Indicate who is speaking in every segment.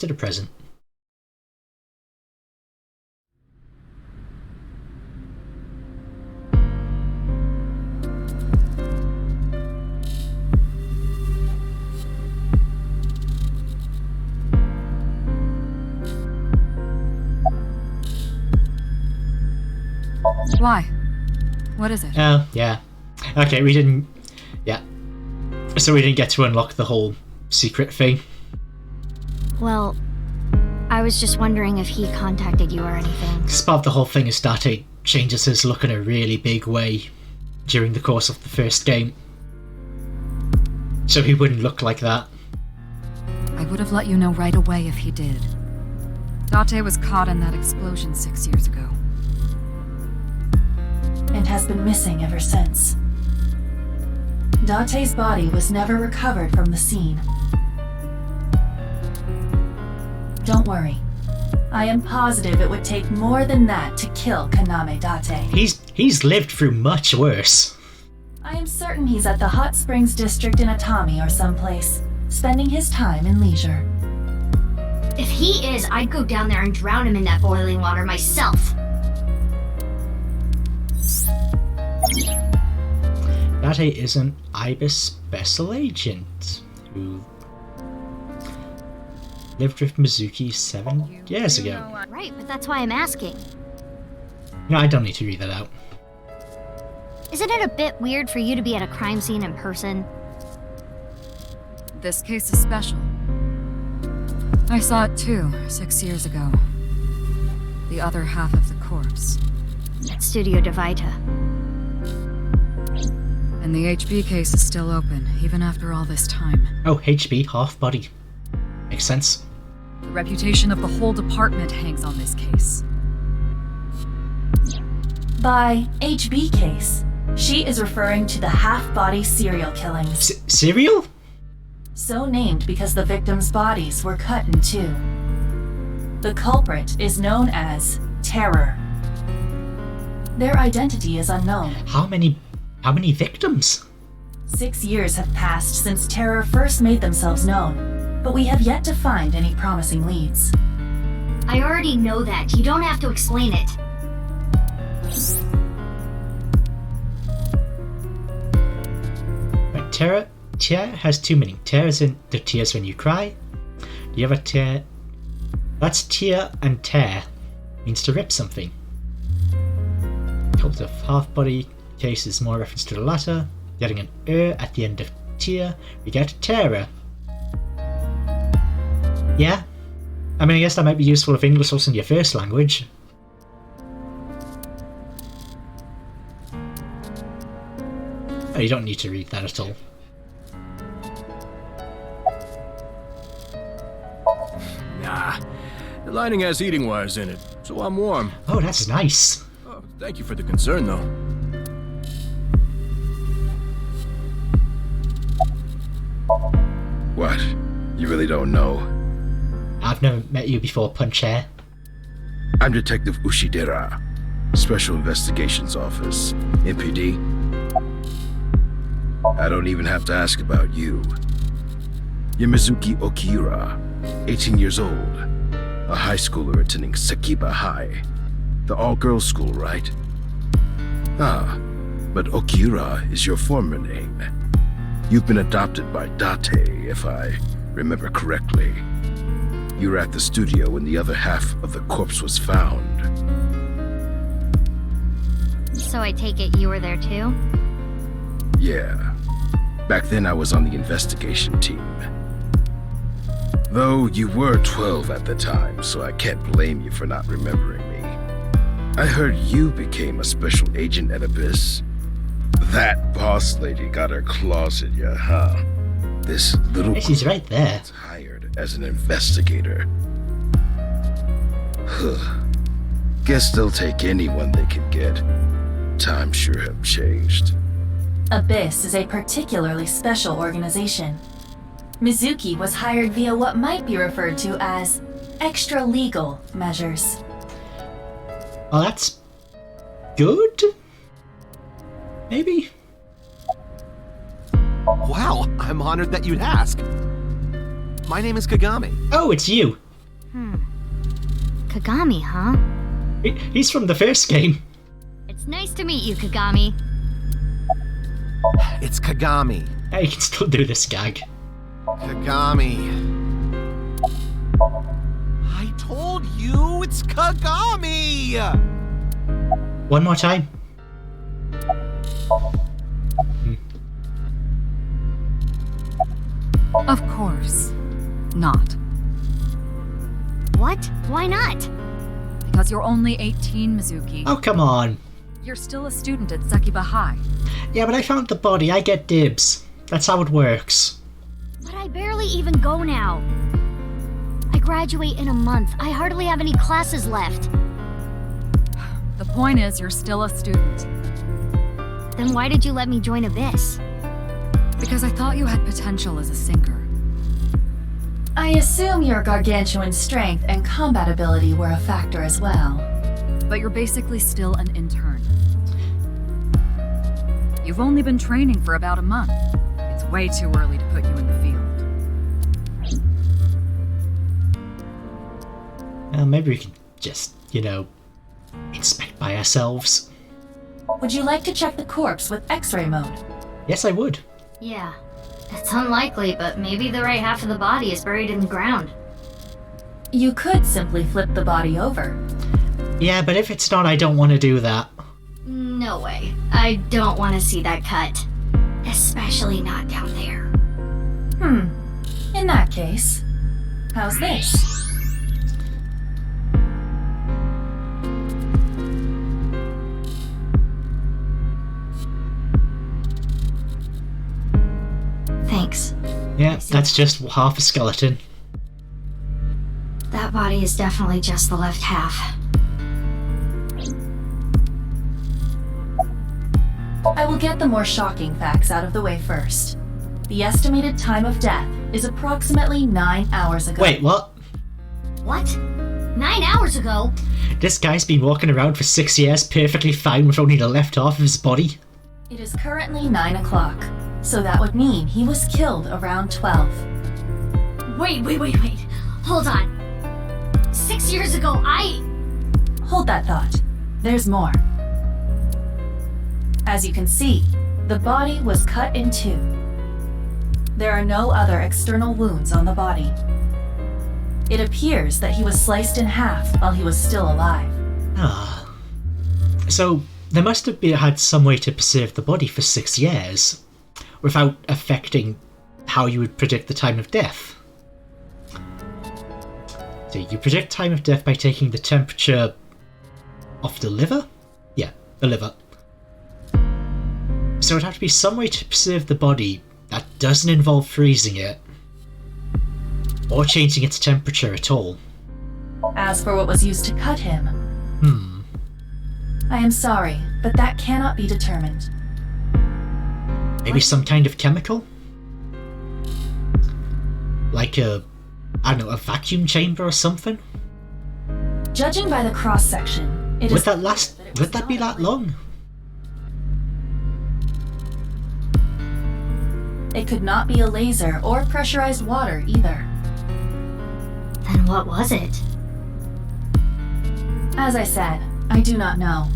Speaker 1: to the present.
Speaker 2: Why? What is it?
Speaker 1: Oh, yeah. Okay, we didn't... Yeah. So we didn't get to unlock the whole secret thing.
Speaker 3: Well, I was just wondering if he contacted you or anything.
Speaker 1: Because part of the whole thing is Date changes his look in a really big way during the course of the first game. So he wouldn't look like that.
Speaker 2: I would have let you know right away if he did. Date was caught in that explosion 6 years ago.
Speaker 4: And has been missing ever since. Date's body was never recovered from the scene. Don't worry. I am positive it would take more than that to kill Kaname Date.
Speaker 1: He's lived through much worse.
Speaker 4: I am certain he's at the Hot Springs district in Atami or someplace, spending his time in leisure.
Speaker 3: If he is, I'd go down there and drown him in that boiling water myself.
Speaker 1: Date is an IBIS special agent who lived with Mizuki 7 years ago.
Speaker 3: Right, but that's why I'm asking.
Speaker 1: No, I don't need to read that out.
Speaker 3: Isn't it a bit weird for you to be at a crime scene in person?
Speaker 2: This case is special. I saw it too, 6 years ago. The other half of the corpse.
Speaker 3: At Studio Devita.
Speaker 2: And the HB case is still open, even after all this time.
Speaker 1: Oh, HB, half body. Makes sense.
Speaker 2: The reputation of the whole department hangs on this case.
Speaker 4: By HB case, she is referring to the half-body serial killings.
Speaker 1: Cereal?
Speaker 4: So named because the victims' bodies were cut in two. The culprit is known as Terror. Their identity is unknown.
Speaker 1: How many victims?
Speaker 4: 6 years have passed since Terror first made themselves known, but we have yet to find any promising leads.
Speaker 3: I already know that. You don't have to explain it.
Speaker 1: Right, tear has two meanings. Tear is in the tears when you cry. The other tear, that's tear, and tear means to rip something. Cult of half body case is more reference to the latter. Getting an at the end of tear, we get terror. Yeah. I mean, I guess that might be useful if English wasn't your first language. Oh, you don't need to read that at all.
Speaker 5: Nah, the lining has heating wires in it, so I'm warm.
Speaker 1: Oh, that's nice.
Speaker 5: Oh, thank you for the concern, though.
Speaker 6: What? You really don't know?
Speaker 1: I've never met you before, Punch Hair.
Speaker 6: I'm Detective Ushidera, Special Investigations Office, MPD. I don't even have to ask about you. You're Mizuki Okira, 18 years old, a high schooler attending Sakiba High, the all-girls school, right? Ah, but Okira is your former name. You've been adopted by Date, if I remember correctly. You were at the studio when the other half of the corpse was found.
Speaker 3: So I take it you were there too?
Speaker 6: Yeah. Back then I was on the investigation team. Though you were 12 at the time, so I can't blame you for not remembering me. I heard you became a special agent at Abyss. That boss lady got her claws in you, huh? This little
Speaker 1: She's right there.
Speaker 6: was hired as an investigator. Guess they'll take anyone they can get. Times sure have changed.
Speaker 4: Abyss is a particularly special organization. Mizuki was hired via what might be referred to as extra-legal measures.
Speaker 1: Well, that's good? Maybe?
Speaker 7: Wow, I'm honored that you'd ask. My name is Kagami.
Speaker 1: Oh, it's you.
Speaker 3: Kagami, huh?
Speaker 1: He's from the first game.
Speaker 3: It's nice to meet you, Kagami.
Speaker 7: It's Kagami.
Speaker 1: Hey, you can still do this gag.
Speaker 7: Kagami. I told you it's Kagami!
Speaker 1: One more time.
Speaker 2: Of course. Not.
Speaker 3: What? Why not?
Speaker 2: Because you're only 18, Mizuki.
Speaker 1: Oh, come on.
Speaker 2: You're still a student at Sekiba High.
Speaker 1: Yeah, but I found the body. I get dibs. That's how it works.
Speaker 3: But I barely even go now. I graduate in a month. I hardly have any classes left.
Speaker 2: The point is, you're still a student.
Speaker 3: Then why did you let me join Abyss?
Speaker 2: Because I thought you had potential as a singer.
Speaker 4: I assume your gargantuan strength and combat ability were a factor as well.
Speaker 2: But you're basically still an intern. You've only been training for about a month. It's way too early to put you in the field.
Speaker 1: Well, maybe we can just, inspect by ourselves.
Speaker 4: Would you like to check the corpse with X-ray mode?
Speaker 1: Yes, I would.
Speaker 3: Yeah. It's unlikely, but maybe the right half of the body is buried in the ground.
Speaker 4: You could simply flip the body over.
Speaker 1: Yeah, but if it's not, I don't want to do that.
Speaker 3: No way. I don't want to see that cut. Especially not down there.
Speaker 4: In that case, how's this?
Speaker 3: Thanks.
Speaker 1: Yeah, that's just half a skeleton.
Speaker 3: That body is definitely just the left half.
Speaker 4: I will get the more shocking facts out of the way first. The estimated time of death is approximately 9 hours ago.
Speaker 1: Wait, what?
Speaker 3: What? 9 hours ago?
Speaker 1: This guy's been walking around for 6 years perfectly fine with only the left half of his body?
Speaker 4: It is currently 9 o'clock, so that would mean he was killed around 12.
Speaker 3: Wait. Hold on. 6 years ago,
Speaker 4: Hold that thought. There's more. As you can see, the body was cut in two. There are no other external wounds on the body. It appears that he was sliced in half while he was still alive.
Speaker 1: Ah. So, there must have had some way to preserve the body for 6 years, without affecting how you would predict the time of death. So you predict time of death by taking the temperature of the liver? Yeah, the liver. So it'd have to be some way to preserve the body that doesn't involve freezing it, or changing its temperature at all.
Speaker 4: As for what was used to cut him, I am sorry, but that cannot be determined.
Speaker 1: Maybe some kind of chemical? Like a vacuum chamber or something?
Speaker 4: Judging by the cross-section, it is...
Speaker 1: Would that be that long?
Speaker 4: It could not be a laser or pressurized water either.
Speaker 3: Then what was it?
Speaker 4: As I said, I do not know.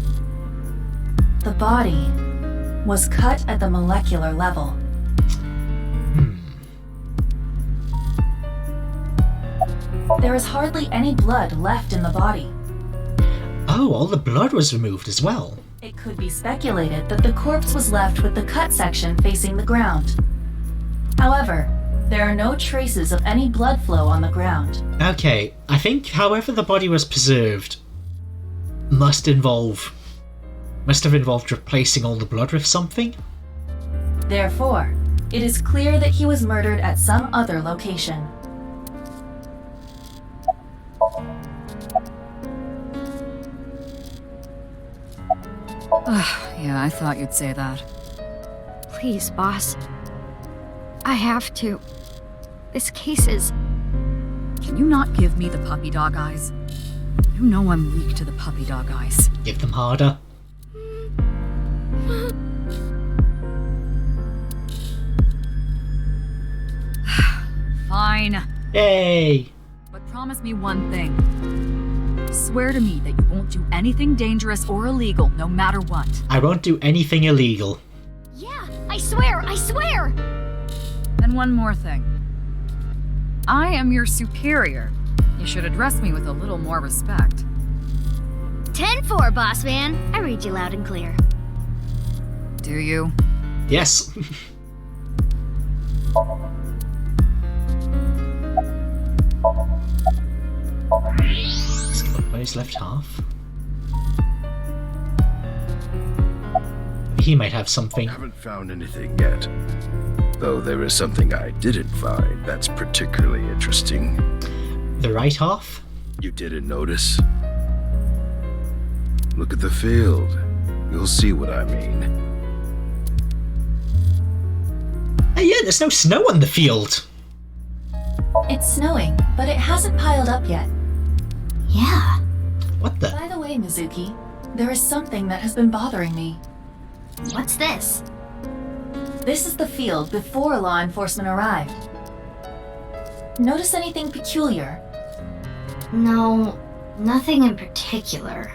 Speaker 4: The body was cut at the molecular level. There is hardly any blood left in the body.
Speaker 1: Oh, all the blood was removed as well.
Speaker 4: It could be speculated that the corpse was left with the cut section facing the ground. However, there are no traces of any blood flow on the ground.
Speaker 1: Okay, I think however the body was preserved must have involved replacing all the blood with something.
Speaker 4: Therefore, it is clear that he was murdered at some other location.
Speaker 2: Yeah, I thought you'd say that.
Speaker 3: Please, boss. I have to. This case is...
Speaker 2: Can you not give me the puppy dog eyes? You know I'm weak to the puppy dog eyes.
Speaker 1: Give them harder.
Speaker 2: Fine.
Speaker 1: Yay!
Speaker 2: But promise me one thing. Swear to me that you won't do anything dangerous or illegal, no matter what.
Speaker 1: I won't do anything illegal.
Speaker 3: Yeah, I swear, I swear!
Speaker 2: And one more thing. I am your superior. You should address me with a little more respect.
Speaker 3: 10-4, boss man. I read you loud and clear.
Speaker 2: Do you?
Speaker 1: Yes. Let's look by his left half. He might have something.
Speaker 6: Haven't found anything yet. Though there is something I didn't find that's particularly interesting.
Speaker 1: The right half?
Speaker 6: You didn't notice? Look at the field. You'll see what I mean.
Speaker 1: Hey, yeah, there's no snow on the field.
Speaker 4: It's snowing, but it hasn't piled up yet.
Speaker 3: Yeah.
Speaker 1: What the?
Speaker 4: By the way, Mizuki, there is something that has been bothering me.
Speaker 3: What's this?
Speaker 4: This is the field before law enforcement arrived. Notice anything peculiar?
Speaker 3: No, nothing in particular.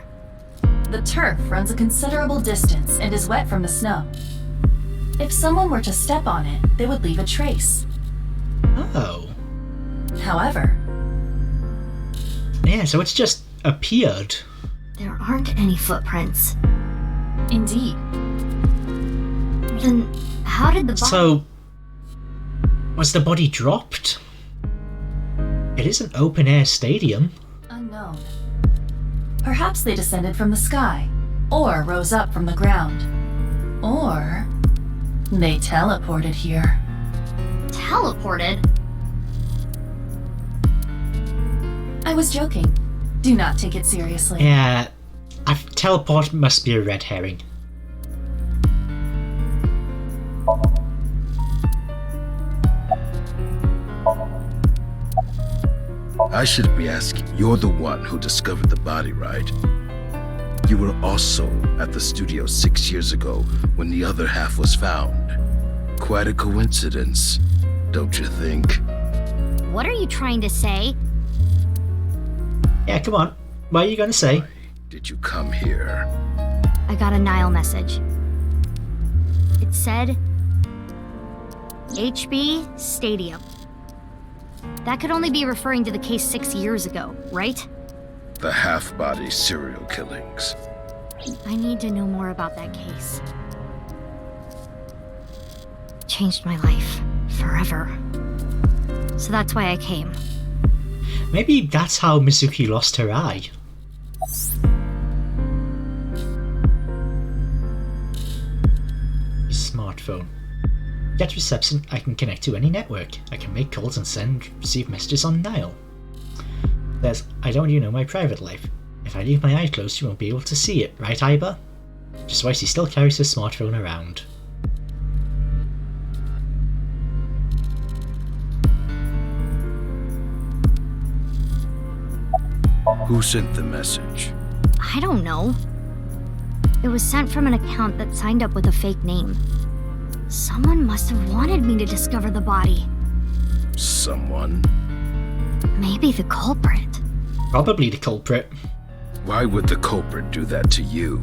Speaker 4: The turf runs a considerable distance and is wet from the snow. If someone were to step on it, they would leave a trace.
Speaker 1: Oh.
Speaker 4: However,
Speaker 1: Yeah, so it's just appeared.
Speaker 3: There aren't any footprints.
Speaker 4: indeed,
Speaker 3: Then how did the body...
Speaker 1: So, was the body dropped? It is an open-air stadium.
Speaker 4: unknown. Perhaps they descended from the sky, or rose up from the ground. Or they teleported here.
Speaker 3: Teleported?
Speaker 4: I was joking. Do not take it seriously.
Speaker 1: Yeah, teleport must be a red herring.
Speaker 6: I should be asking. You're the one who discovered the body, right? You were also at the studio 6 years ago when the other half was found. Quite a coincidence, don't you think?
Speaker 3: What are you trying to say?
Speaker 1: Yeah, come on. What are you going to say?
Speaker 6: Why did you come here?
Speaker 3: I got a Nile message. It said... HB Stadium. That could only be referring to the case 6 years ago, right?
Speaker 6: The half-body serial killings.
Speaker 3: I need to know more about that case. Changed my life. Forever. So that's why I came.
Speaker 1: Maybe that's how Mizuki lost her eye. Smartphone. Get reception, I can connect to any network. I can make calls and receive messages on Nile. There's, I don't want you to know my private life. If I leave my eye closed, you won't be able to see it, right, Iba? Just why she still carries her smartphone around.
Speaker 6: Who sent the message?
Speaker 3: I don't know. It was sent from an account that signed up with a fake name. Someone must have wanted me to discover the body.
Speaker 6: Someone?
Speaker 3: Maybe the culprit.
Speaker 1: Probably the culprit.
Speaker 6: Why would the culprit do that to you?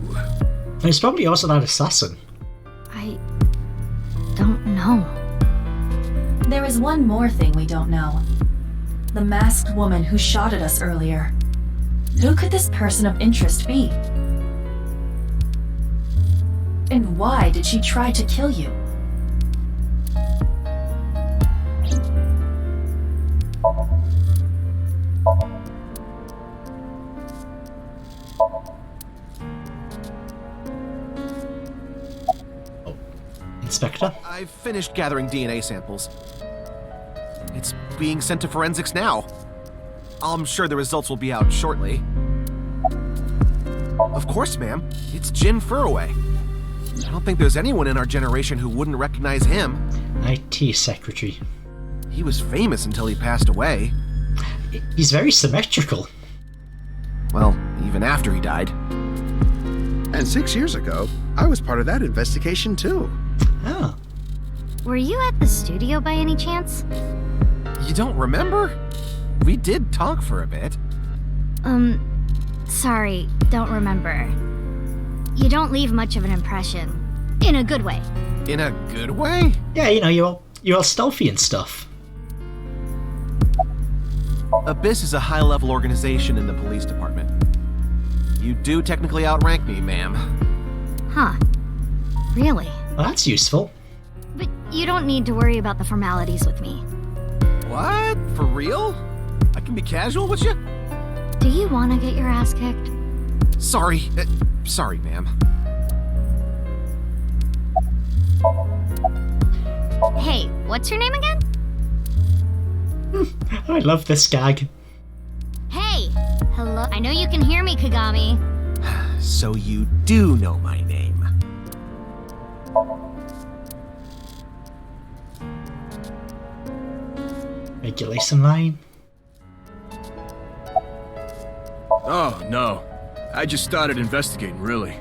Speaker 1: And it's probably also that assassin.
Speaker 3: I don't know.
Speaker 4: There is one more thing we don't know. The masked woman who shot at us earlier. Who could this person of interest be? And why did she try to kill you?
Speaker 1: Inspector?
Speaker 7: I've finished gathering DNA samples. It's being sent to forensics now. I'm sure the results will be out shortly. Of course, ma'am. It's Jin Furroway. I don't think there's anyone in our generation who wouldn't recognize him.
Speaker 1: IT secretary.
Speaker 7: He was famous until he passed away.
Speaker 1: He's very symmetrical.
Speaker 7: Well, even after he died.
Speaker 8: And 6 years ago, I was part of that investigation too.
Speaker 1: Ah.
Speaker 3: Were you at the studio by any chance?
Speaker 7: You don't remember? We did talk for a bit.
Speaker 3: Sorry, don't remember. You don't leave much of an impression. In a good way.
Speaker 7: In a good way?
Speaker 1: Yeah, you know, you're all stealthy and stuff.
Speaker 7: Abyss is a high-level organization in the police department. You do technically outrank me, ma'am.
Speaker 3: Huh. Really?
Speaker 1: Well, that's useful.
Speaker 3: But you don't need to worry about the formalities with me.
Speaker 7: What? For real? I can be casual with you?
Speaker 3: Do you want to get your ass kicked?
Speaker 7: Sorry. Sorry, ma'am.
Speaker 3: Hey, what's your name again?
Speaker 1: I love this gag.
Speaker 3: Hey! Hello? I know you can hear me, Kagami.
Speaker 7: So you do know my name.
Speaker 1: Regulation line.
Speaker 5: Oh, no. I just started investigating, really.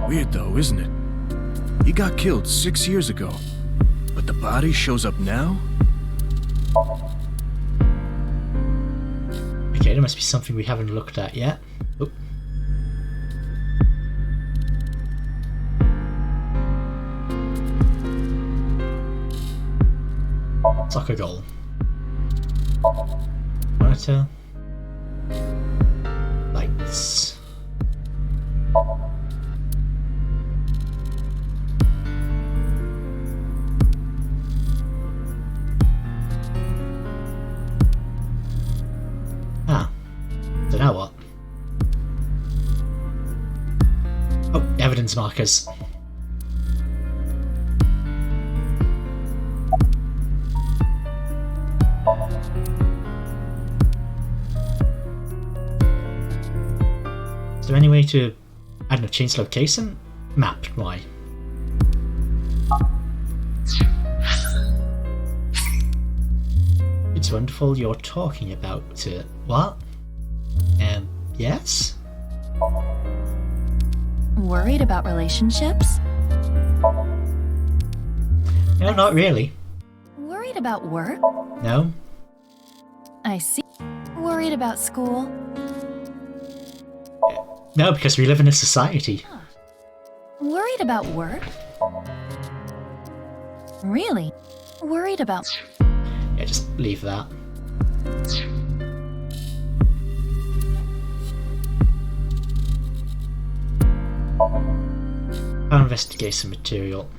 Speaker 5: Weird though, isn't it? He got killed 6 years ago, but the body shows up now?
Speaker 1: Okay, there must be something we haven't looked at yet. Oh. Soccer goal. Monitor. Lights. Ah. So now what? Oh, evidence markers. Is there any way to, I don't know, change location? Map, why? It's wonderful you're talking about it. What? Yes?
Speaker 4: Worried about relationships?
Speaker 1: No, not really.
Speaker 4: Worried about work?
Speaker 1: No?
Speaker 4: I see. Worried about school?
Speaker 1: No, because we live in a society.
Speaker 4: Worried about work? Really? Worried about...
Speaker 1: Yeah, just leave that. I'll investigate some material.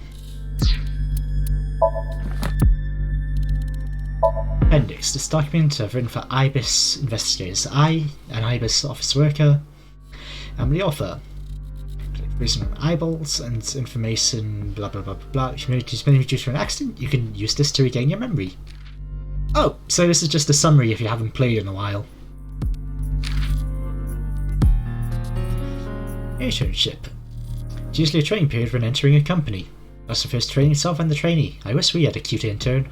Speaker 1: Appendix. This document I've written for IBIS investigators. I, an IBIS office worker, am the author. Information on eyeballs and information blah blah blah blah blah. If you've been reduced from an accident, you can use this to regain your memory. Oh, so this is just a summary if you haven't played in a while. Internship. It's usually a training period when entering a company. That's the first training itself and the trainee. I wish we had a cute intern.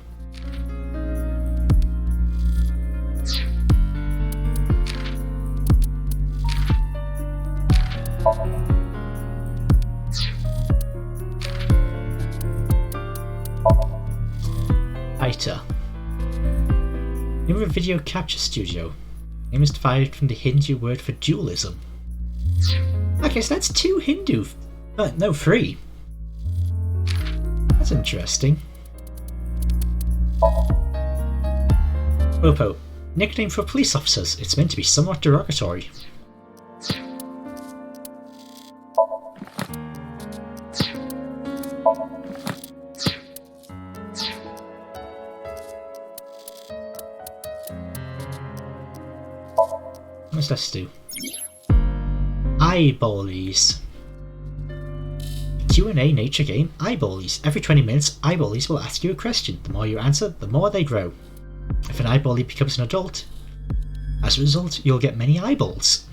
Speaker 1: Fighter. Name of a video capture studio. Name is derived from the Hindu word for dualism. Okay, so that's 2 Hindu. No, 3. That's interesting. Popo. Nickname for police officers. It's meant to be somewhat derogatory. What's this do? Eyeballies. Q&A nature game, Eyeballies. Every 20 minutes, Eyeballies will ask you a question. The more you answer, the more they grow. If an eyeballie becomes an adult, as a result, you'll get many eyeballs.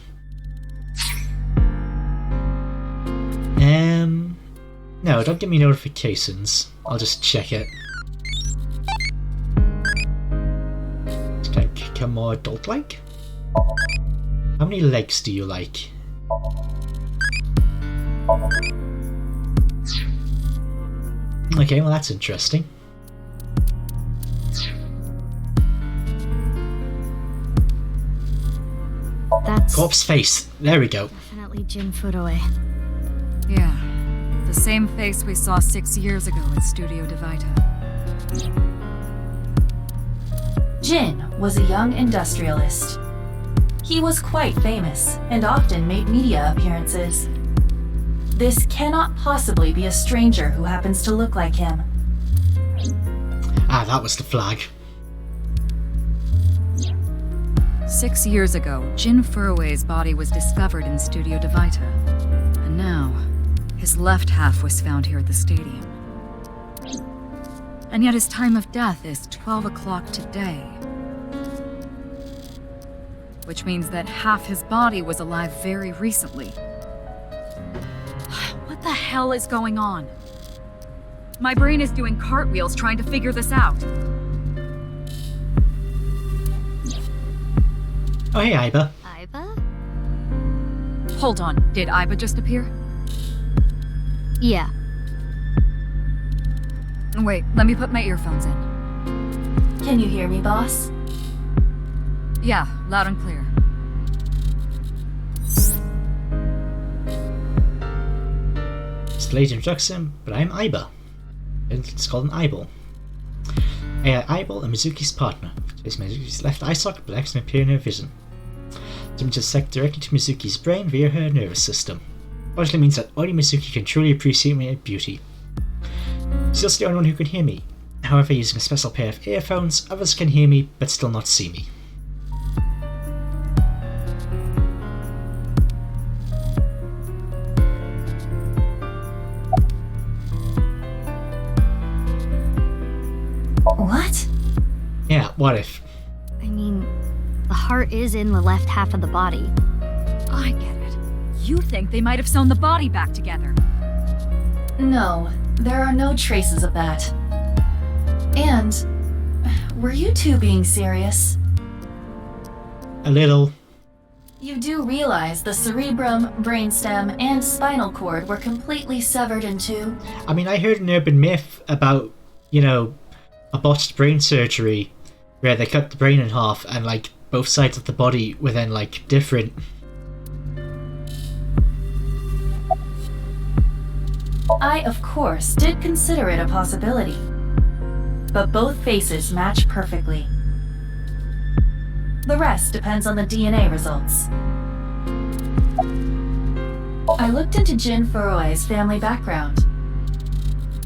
Speaker 1: No, don't give me notifications. I'll just check it. Can I become more adult-like? How many legs do you like? Okay, well that's interesting. Corpse face. There we go.
Speaker 3: Definitely Jin Furue.
Speaker 2: Yeah. The same face we saw 6 years ago at Studio Divita.
Speaker 4: Jin was a young industrialist. He was quite famous and often made media appearances. This cannot possibly be a stranger who happens to look like him.
Speaker 1: Ah, that was the flag.
Speaker 2: 6 years ago, Jin Furue's body was discovered in Studio Divita. And now, his left half was found here at the stadium. And yet his time of death is 12 o'clock today. Which means that half his body was alive very recently. What the hell is going on? My brain is doing cartwheels trying to figure this out.
Speaker 1: Oh, hey, Iba.
Speaker 3: Iba?
Speaker 2: Hold on, did Iba just appear?
Speaker 3: Yeah.
Speaker 2: Wait, let me put my earphones in.
Speaker 4: Can you hear me, boss?
Speaker 2: Yeah, loud and clear.
Speaker 1: It's a late introduction, but I'm Iba. It's called an eyeball. An eyeball and Mizuki's partner. It's Mizuki's left eye socket but acts to appear in her vision. The images sect directly to Mizuki's brain via her nervous system. Obviously means that only Mizuki can truly appreciate my beauty. She's also the only one who can hear me. However, using a special pair of earphones, others can hear me but still not see me.
Speaker 4: What?
Speaker 1: Yeah, what if?
Speaker 3: I mean, the heart is in the left half of the body.
Speaker 2: I get it. You think they might have sewn the body back together.
Speaker 4: No, there are no traces of that. And, were you two being serious?
Speaker 1: A little.
Speaker 4: You do realize the cerebrum, brainstem, and spinal cord were completely severed in two?
Speaker 1: I mean, I heard an urban myth about, a botched brain surgery where they cut the brain in half and, both sides of the body were then, different.
Speaker 4: I, of course, did consider it a possibility. But both faces match perfectly. The rest depends on the DNA results. I looked into Jin Furue's family background.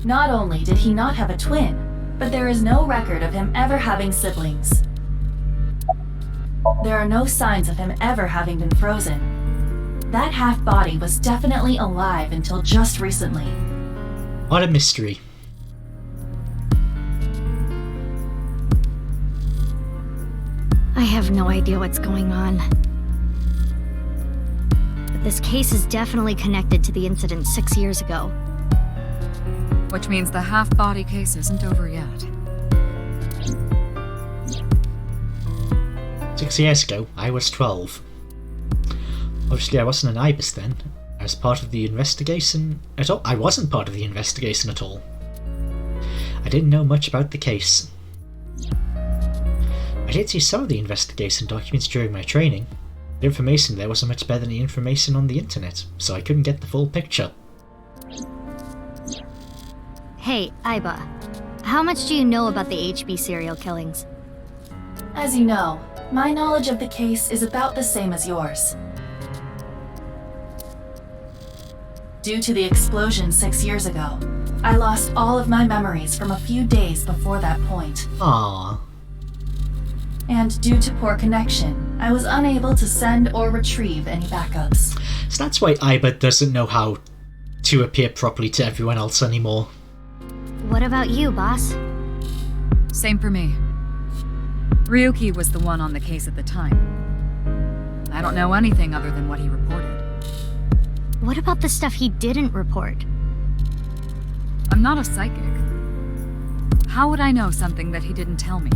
Speaker 4: Not only did he not have a twin, but there is no record of him ever having siblings. There are no signs of him ever having been frozen. That half-body was definitely alive until just recently.
Speaker 1: What a mystery.
Speaker 3: I have no idea what's going on. But this case is definitely connected to the incident 6 years ago.
Speaker 2: Which means the half-body case isn't over yet.
Speaker 1: 6 years ago, I was 12. Obviously, I wasn't an IBIS then. I was part of the investigation at all. I wasn't part of the investigation at all. I didn't know much about the case. I did see some of the investigation documents during my training. The information there wasn't much better than the information on the internet, so I couldn't get the full picture.
Speaker 3: Hey, Iba. How much do you know about the HB serial killings?
Speaker 4: As you know, my knowledge of the case is about the same as yours. Due to the explosion 6 years ago, I lost all of my memories from a few days before that point.
Speaker 1: Aww.
Speaker 4: And due to poor connection, I was unable to send or retrieve any backups.
Speaker 1: So that's why Iba doesn't know how to appear properly to everyone else anymore.
Speaker 3: What about you, boss?
Speaker 2: Same for me. Ryuki was the one on the case at the time. I don't know anything other than what he reported.
Speaker 3: What about the stuff he didn't report?
Speaker 2: I'm not a psychic. How would I know something that he didn't tell me?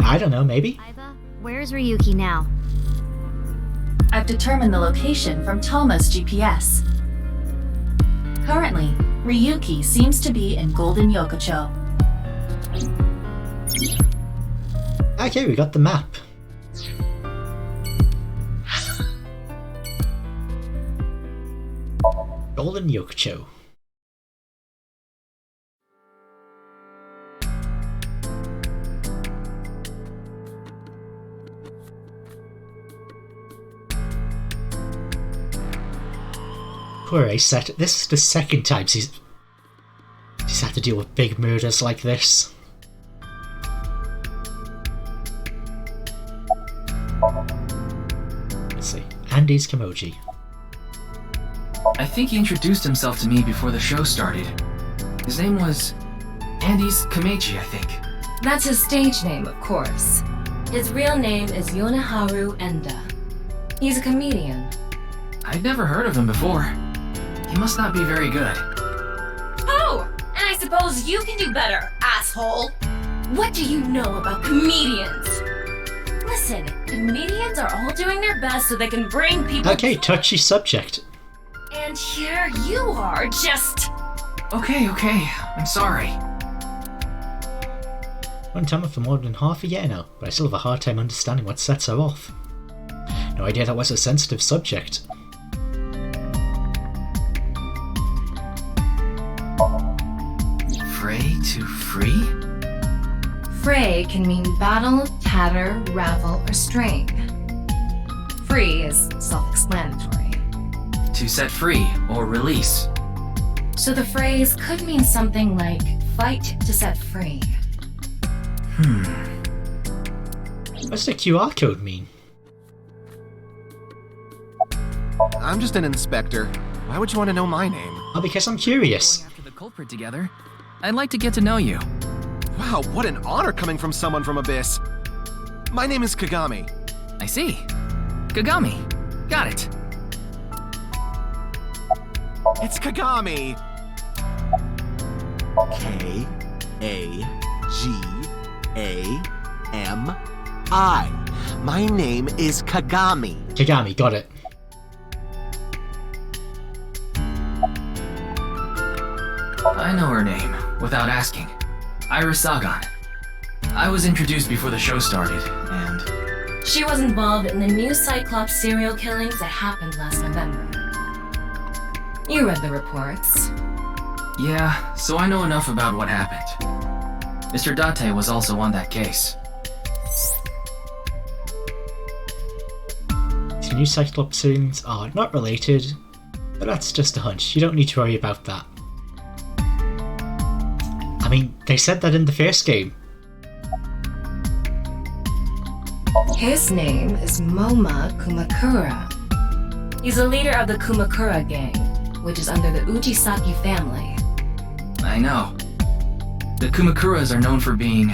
Speaker 1: I don't know, maybe?
Speaker 3: Iba, where's Ryuki now?
Speaker 4: I've determined the location from Toma's GPS. Currently, Ryuki seems to be in Golden Yokocho.
Speaker 1: Okay, we got the map. Golden Yokucho. Poor Ace set. This is the second time he's had to deal with big murders like this. Let's see. Andy's Kimoji.
Speaker 9: I think he introduced himself to me before the show started. His name was Andy's Kamechi, I think.
Speaker 10: That's his stage name, of course. His real name is Yoneharu Enda. He's a comedian.
Speaker 9: I'd never heard of him before. He must not be very good.
Speaker 10: Oh! And I suppose you can do better, asshole! What do you know about comedians? Listen, comedians are all doing their best so they can bring people
Speaker 1: Okay,
Speaker 10: joy.
Speaker 1: touchy subject.
Speaker 10: And here you are, just...
Speaker 9: Okay, I'm sorry.
Speaker 1: I've known Tama for more than half a year now, but I still have a hard time understanding what sets her off. No idea that was a sensitive subject.
Speaker 9: Fray to free?
Speaker 10: Fray can mean battle, tatter, ravel, or strain. Free is self-explanatory.
Speaker 9: To set free or release.
Speaker 10: So the phrase could mean something like, fight to set free.
Speaker 1: What's the QR code mean?
Speaker 7: I'm just an inspector. Why would you want to know my name?
Speaker 1: Oh, because I'm curious.
Speaker 9: Going after the culprit together. I'd like to get to know you.
Speaker 7: Wow, what an honor coming from someone from Abyss. My name is Kagami.
Speaker 9: I see. Kagami. Got it.
Speaker 7: It's Kagami.
Speaker 11: K-A-G-A-M-I. My name is Kagami.
Speaker 1: Kagami, got it.
Speaker 9: I know her name, without asking. Iris Sagan. I was introduced before the show started, and...
Speaker 10: She was involved in the new Cyclops serial killings that happened last November. You read the reports.
Speaker 9: Yeah, so I know enough about what happened. Mr. Date was also on that case.
Speaker 1: The new Cyclops scenes are not related, but that's just a hunch. You don't need to worry about that. I mean, they said that in the first game.
Speaker 10: His name is Moma Kumakura. He's a leader of the Kumakura gang, which is under the Ujisaki family.
Speaker 9: I know. The Kumakuras are known for being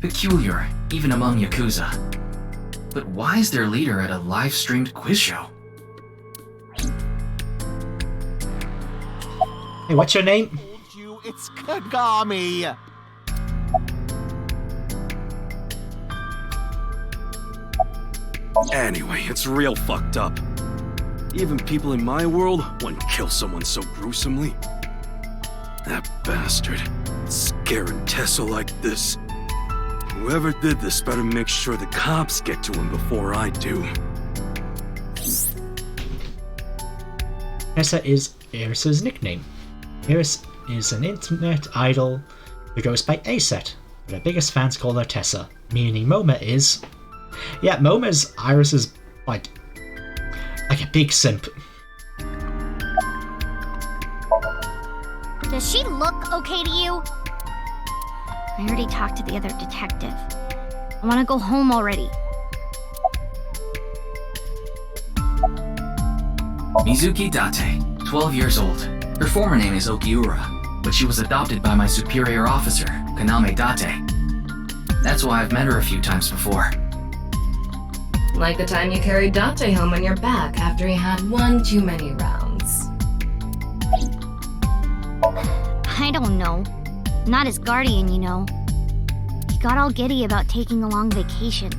Speaker 9: peculiar, even among Yakuza. But why is their leader at a live-streamed quiz show?
Speaker 1: Hey, what's your name?
Speaker 7: It's Kagami.
Speaker 5: Anyway, it's real fucked up. Even people in my world wouldn't kill someone so gruesomely. That bastard. Scaring Tessa like this. Whoever did this better make sure the cops get to him before I do.
Speaker 1: Tessa is Iris's nickname. Iris is an internet idol who goes by Aset, but her biggest fans call her Tessa, meaning Moma is... Yeah, Moma's Iris's, like a big simp.
Speaker 3: Does she look okay to you? I already talked to the other detective. I want to go home already.
Speaker 9: Mizuki Date, 12 years old. Her former name is Okiura, but she was adopted by my superior officer, Kaname Date. That's why I've met her a few times before.
Speaker 10: Like the time you carried Date home on your back after he had one too many rounds.
Speaker 3: I don't know. Not his guardian, you know. He got all giddy about taking a long vacation.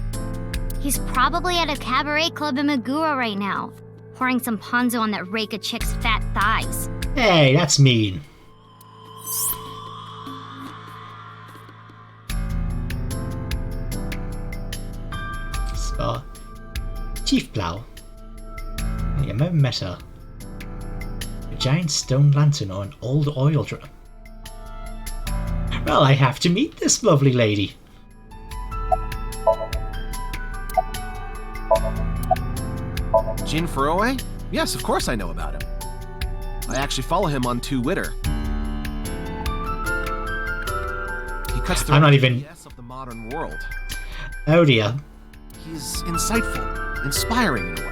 Speaker 3: He's probably at a cabaret club in Meguro right now, pouring some ponzu on that Reika chick's fat thighs.
Speaker 1: Hey, that's mean. got Chief Plow. I've never met her. A giant stone lantern or an old oil drum. Well, I have to meet this lovely lady.
Speaker 7: Jin Furue? Yes, of course I know about him. I actually follow him on Twitter. He cuts through
Speaker 1: I'm not
Speaker 7: the
Speaker 1: even-
Speaker 7: BS of the modern world.
Speaker 1: Oh dear.
Speaker 7: He's insightful, inspiring in a way.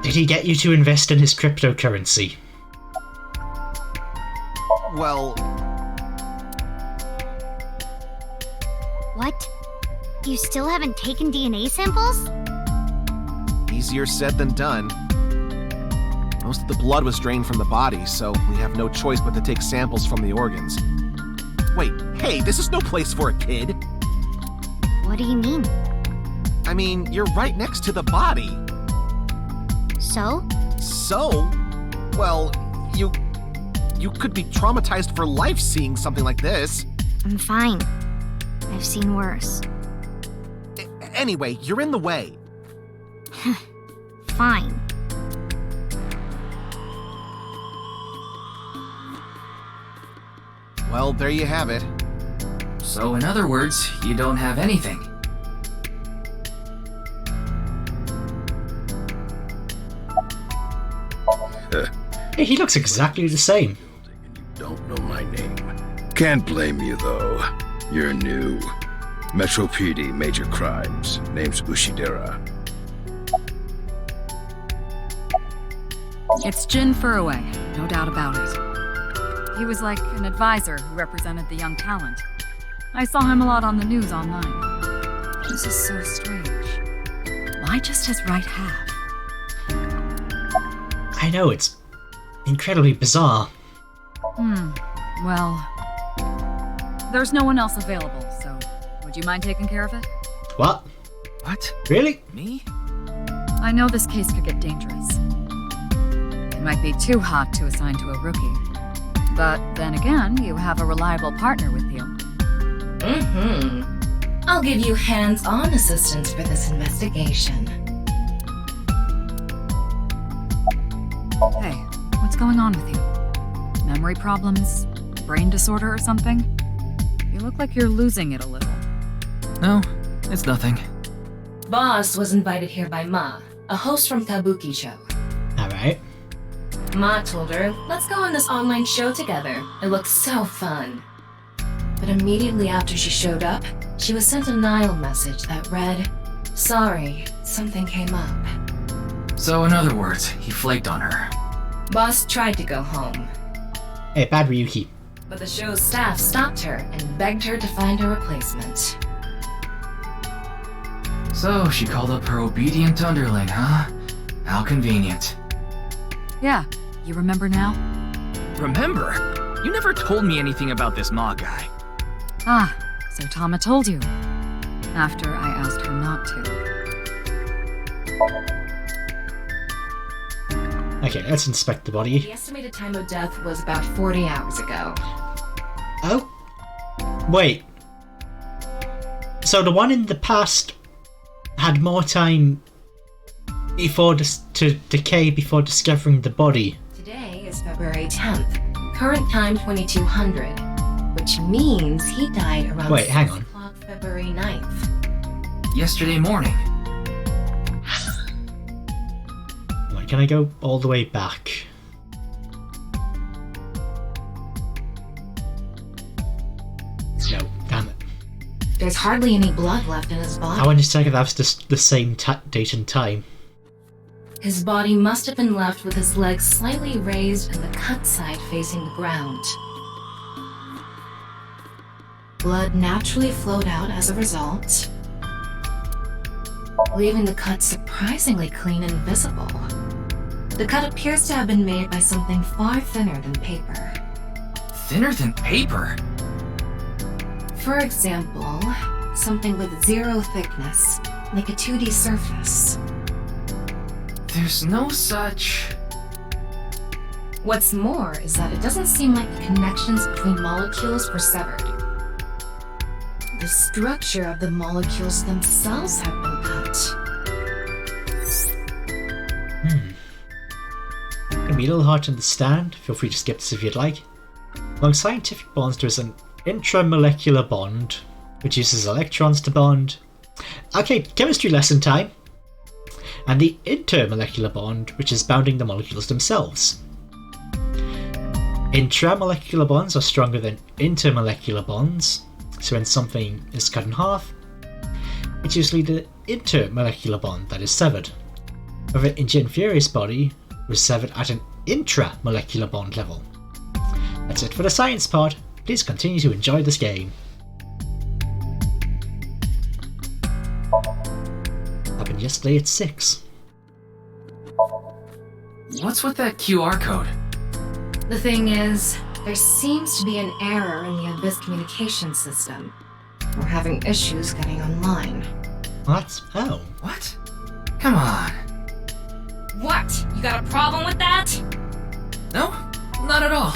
Speaker 1: Did he get you to invest in his cryptocurrency?
Speaker 7: Well,
Speaker 3: What? You still haven't taken DNA samples?
Speaker 7: easier said than done. Most of the blood was drained from the body, so we have no choice but to take samples from the organs. Wait, hey, this is no place for a kid.
Speaker 3: What do you mean?
Speaker 7: I mean, you're right next to the body.
Speaker 3: So?
Speaker 7: So? Well, you could be traumatized for life seeing something like this.
Speaker 3: I'm fine. I've seen worse.
Speaker 7: Anyway, you're in the way.
Speaker 3: Fine.
Speaker 7: Well, there you have it.
Speaker 9: So in other words, you don't have anything.
Speaker 1: Hey, he looks exactly the same.
Speaker 6: And you don't know my name. Can't blame you, though. You're new. Metro PD, Major Crimes. Name's Ushidera.
Speaker 2: It's Jin Furue, no doubt about it. He was like an advisor who represented the young talent. I saw him a lot on the news online. This is so strange. Why just his right half?
Speaker 1: I know, it's incredibly bizarre.
Speaker 2: Well, there's no one else available, so would you mind taking care of it?
Speaker 1: What?
Speaker 9: What?
Speaker 1: Really?
Speaker 9: Me?
Speaker 2: I know this case could get dangerous. It might be too hot to assign to a rookie. But then again, you have a reliable partner with you.
Speaker 10: I'll give you hands-on assistance for this investigation.
Speaker 2: Hey, what's going on with you? Memory problems? Brain disorder or something? You look like you're losing it a little.
Speaker 9: No, it's nothing.
Speaker 10: Boss was invited here by Ma, a host from Kabuki show.
Speaker 1: Alright.
Speaker 10: Ma told her, let's go on this online show together. It looks so fun. But immediately after she showed up, she was sent a Nile message that read, sorry, something came up.
Speaker 9: So in other words, he flaked on her.
Speaker 10: Boss tried to go home,
Speaker 1: Hey, bad Ryuki.
Speaker 10: but the show's staff stopped her and begged her to find a replacement.
Speaker 9: So she called up her obedient underling, huh? How convenient.
Speaker 2: Yeah, you remember now?
Speaker 12: Remember? You never told me anything about this Ma guy.
Speaker 2: Ah, so Tama told you. After I asked her not to.
Speaker 1: Okay, let's inspect the body.
Speaker 10: The estimated time of death was about 40 hours ago.
Speaker 1: Oh? Wait. So the one in the past had more time before to decay before discovering the body.
Speaker 10: Today is February 10th. Current time 2200, which means he died around
Speaker 1: Wait, hang
Speaker 10: 6
Speaker 1: on.
Speaker 10: o'clock February 9th.
Speaker 9: Yesterday morning.
Speaker 1: Wait, can I go all the way back? No, damn it.
Speaker 10: There's hardly any blood left in his
Speaker 1: I
Speaker 10: body.
Speaker 1: wanted to check if that was the same date and time.
Speaker 10: His body must have been left with his legs slightly raised and the cut side facing the ground. Blood naturally flowed out as a result, leaving the cut surprisingly clean and visible. The cut appears to have been made by something far thinner than paper.
Speaker 9: Thinner than paper?
Speaker 10: For example, something with zero thickness, like a 2D surface.
Speaker 9: There's no such...
Speaker 10: What's more is that it doesn't seem like the connections between molecules were severed.
Speaker 4: The structure of the molecules themselves have been cut.
Speaker 1: Can be a little hard to understand. Feel free to skip this if you'd like. Among scientific bonds, there is an intramolecular bond, which uses electrons to bond. Okay, chemistry lesson time. And the intermolecular bond, which is bounding the molecules themselves. Intramolecular bonds are stronger than intermolecular bonds, so when something is cut in half, it's usually the intermolecular bond that is severed. However, in Jin Fury's body was severed at an intramolecular bond level. That's it for the science part. Please continue to enjoy this game. Happened yesterday at 6.
Speaker 9: What's with that QR code?
Speaker 4: The thing is, there seems to be an error in the Abyss communication system. We're having issues getting online.
Speaker 1: What? Oh.
Speaker 9: What? Come on.
Speaker 10: What? You got a problem with that?
Speaker 9: No, not at all.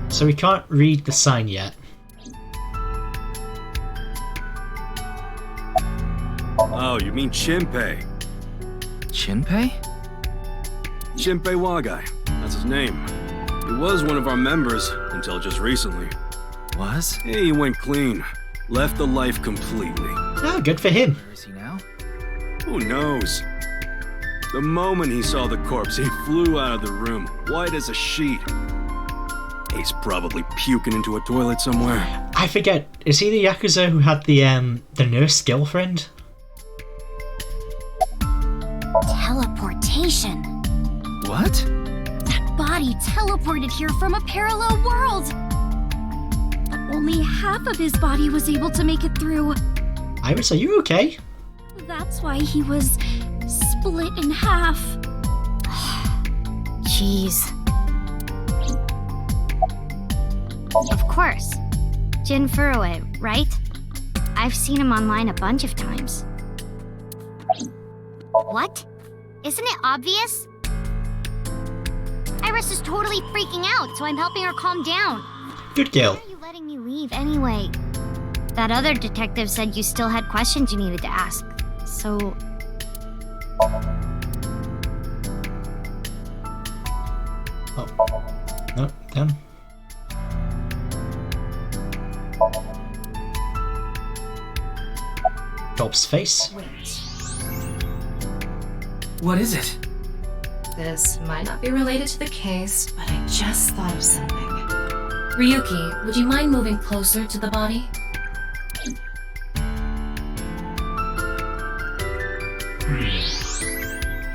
Speaker 1: So we can't read the sign yet.
Speaker 5: Oh, you mean Shinpei?
Speaker 12: Shinpei?
Speaker 5: Shinpei Wagai. That's his name. He was one of our members until just recently.
Speaker 9: Was?
Speaker 5: Hey, he went clean. Left the life completely.
Speaker 1: Oh, good for him.
Speaker 9: Where is he now?
Speaker 5: Who knows? The moment he saw the corpse, he flew out of the room, white as a sheet. He's probably puking into a toilet somewhere.
Speaker 1: I forget, is he the Yakuza who had the nurse girlfriend?
Speaker 3: Teleportation.
Speaker 9: What?
Speaker 3: That body teleported here from a parallel world. But only half of his body was able to make it through.
Speaker 1: Iris, are you okay?
Speaker 3: That's why he was split in half. Jeez. Of course. Jin Furue, right? I've seen him online a bunch of times. What? Isn't it obvious? Iris is totally freaking out, so I'm helping her calm down.
Speaker 1: Good girl.
Speaker 3: Why are you letting me leave anyway? That other detective said you still had questions you needed to ask. So...
Speaker 1: Oh. No, done. Corpse face.
Speaker 4: Wait.
Speaker 9: What is it?
Speaker 4: This might not be related to the case, but I just thought of something. Ryuki, would you mind moving closer to the body?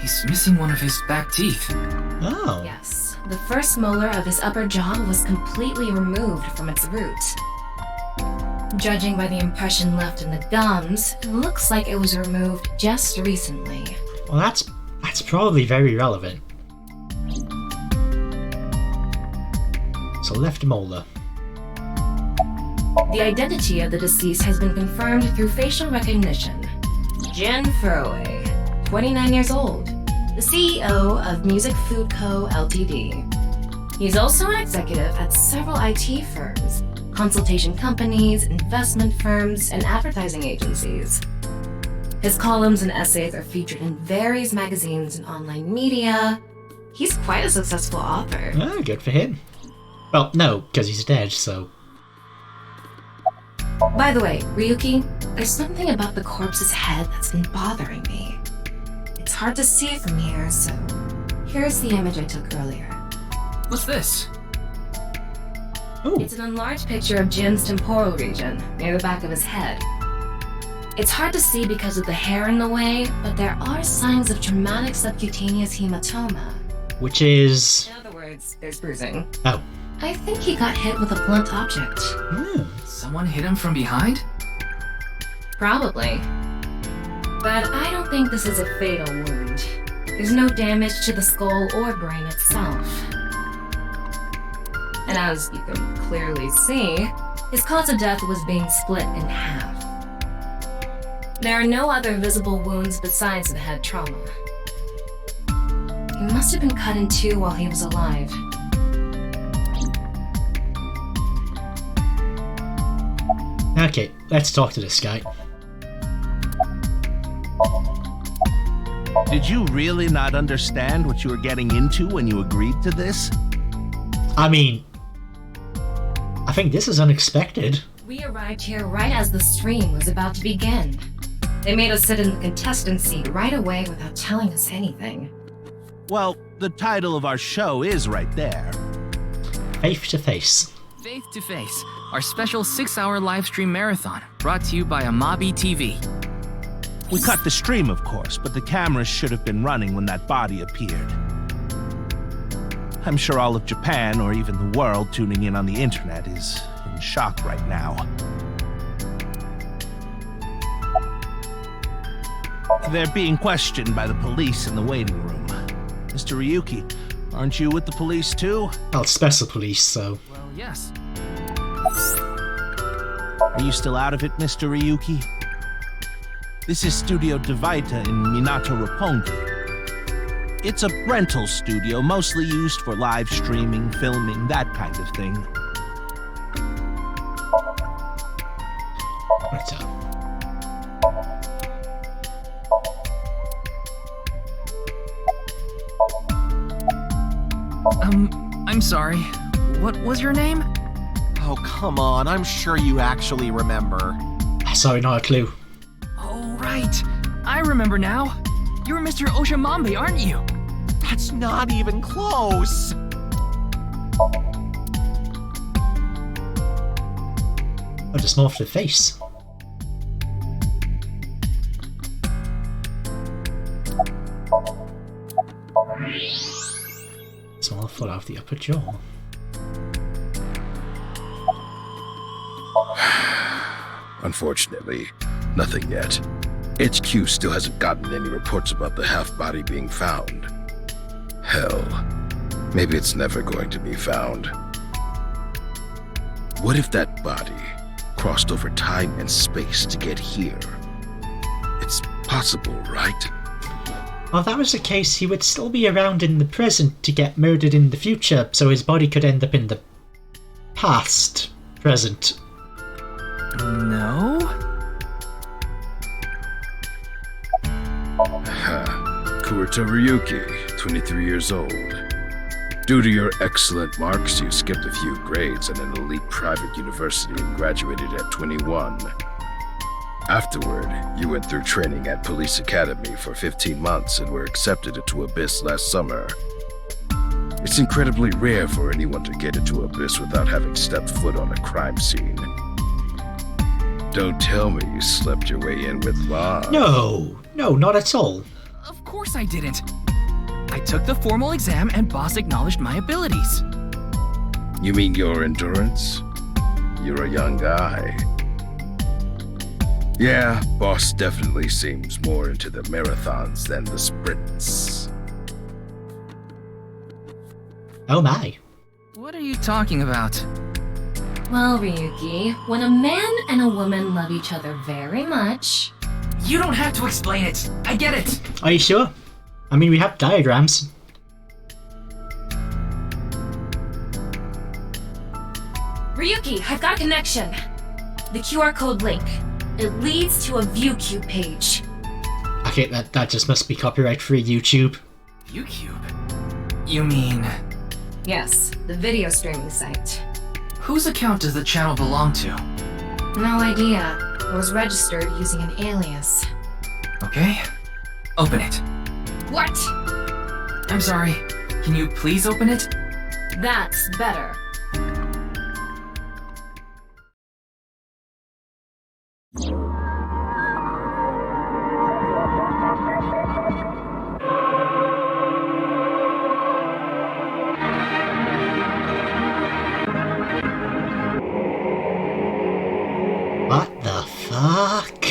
Speaker 9: He's missing one of his back teeth.
Speaker 1: Oh.
Speaker 4: Yes. The first molar of his upper jaw was completely removed from its root. Judging by the impression left in the gums, it looks like it was removed just recently.
Speaker 1: Well, that's probably very relevant. So left molar.
Speaker 4: The identity of the deceased has been confirmed through facial recognition. Jin Furue, 29 years old, the CEO of Music Food Co. Ltd. He's also an executive at several IT firms, consultation companies, investment firms, and advertising agencies. His columns and essays are featured in various magazines and online media. He's quite a successful author.
Speaker 1: Oh, good for him. Well, no, because he's dead, so...
Speaker 4: By the way, Ryuki, there's something about the corpse's head that's been bothering me. It's hard to see from here, so here's the image I took earlier.
Speaker 9: What's this?
Speaker 1: Ooh.
Speaker 4: It's an enlarged picture of Jin's temporal region, near the back of his head. It's hard to see because of the hair in the way, but there are signs of traumatic subcutaneous hematoma.
Speaker 1: Which is...
Speaker 4: In other words, there's bruising.
Speaker 1: Oh.
Speaker 4: I think he got hit with a blunt object.
Speaker 9: Someone hit him from behind?
Speaker 4: Probably. But I don't think this is a fatal wound. There's no damage to the skull or brain itself. And as you can clearly see, his cause of death was being split in half. There are no other visible wounds besides the head trauma. He must have been cut in two while he was alive.
Speaker 1: Okay, let's talk to this guy.
Speaker 13: Did you really not understand what you were getting into when you agreed to this?
Speaker 1: I mean, I think this is unexpected.
Speaker 10: We arrived here right as the stream was about to begin. They made us sit in the contestant seat right away without telling us anything.
Speaker 13: Well, the title of our show is right there.
Speaker 1: Face to Face.
Speaker 12: Faith to Face, our special 6-hour live stream marathon, brought to you by Amabi TV.
Speaker 13: We cut the stream, of course, but the cameras should have been running when that body appeared. I'm sure all of Japan, or even the world tuning in on the internet, is in shock right now. They're being questioned by the police in the waiting room. Mr. Ryuki, aren't you with the police too?
Speaker 1: Well, it's special police, so...
Speaker 12: Well, yes.
Speaker 13: Are you still out of it, Mr. Ryuki? This is Studio Devaita in Minato Roppongi. It's a rental studio mostly used for live streaming, filming, that kind of thing.
Speaker 1: What's up?
Speaker 12: I'm sorry. What was your name?
Speaker 7: Oh, come on. I'm sure you actually remember.
Speaker 1: Sorry, not a clue.
Speaker 12: Oh, right. I remember now. You're Mr. Oshamambe, aren't you?
Speaker 7: That's not even close.
Speaker 1: Oh, just morphed the face. Small foot off the upper jaw.
Speaker 6: Unfortunately, nothing yet. HQ still hasn't gotten any reports about the half-body being found. Hell, maybe it's never going to be found. What if that body crossed over time and space to get here? It's possible, right?
Speaker 1: Well, if that was the case, he would still be around in the present to get murdered in the future, so his body could end up in the past, present.
Speaker 12: No?
Speaker 6: Kurita Ryuki, 23 years old. Due to your excellent marks, you skipped a few grades at an elite private university and graduated at 21. Afterward, you went through training at Police Academy for 15 months and were accepted into Abyss last summer. It's incredibly rare for anyone to get into Abyss without having stepped foot on a crime scene. Don't tell me you slept your way in with Mom.
Speaker 1: No, not at all.
Speaker 12: Of course I didn't. I took the formal exam and boss acknowledged my abilities.
Speaker 6: You mean your endurance? You're a young guy. Yeah, boss definitely seems more into the marathons than the sprints.
Speaker 1: Oh my.
Speaker 12: What are you talking about?
Speaker 10: Well, Ryuki, when a man and a woman love each other very much...
Speaker 12: You don't have to explain it. I get it.
Speaker 1: Are you sure? I mean, we have diagrams.
Speaker 10: Ryuki, I've got a connection. The QR code link. It leads to a ViewCube page.
Speaker 1: Okay, that just must be copyright-free YouTube.
Speaker 12: ViewCube? You mean...
Speaker 10: Yes, the video streaming site.
Speaker 12: Whose account does the channel belong to?
Speaker 10: No idea. It was registered using an alias.
Speaker 12: Okay. Open it.
Speaker 10: What?
Speaker 12: I'm sorry. Can you please open it?
Speaker 10: That's better.
Speaker 1: What the fuck?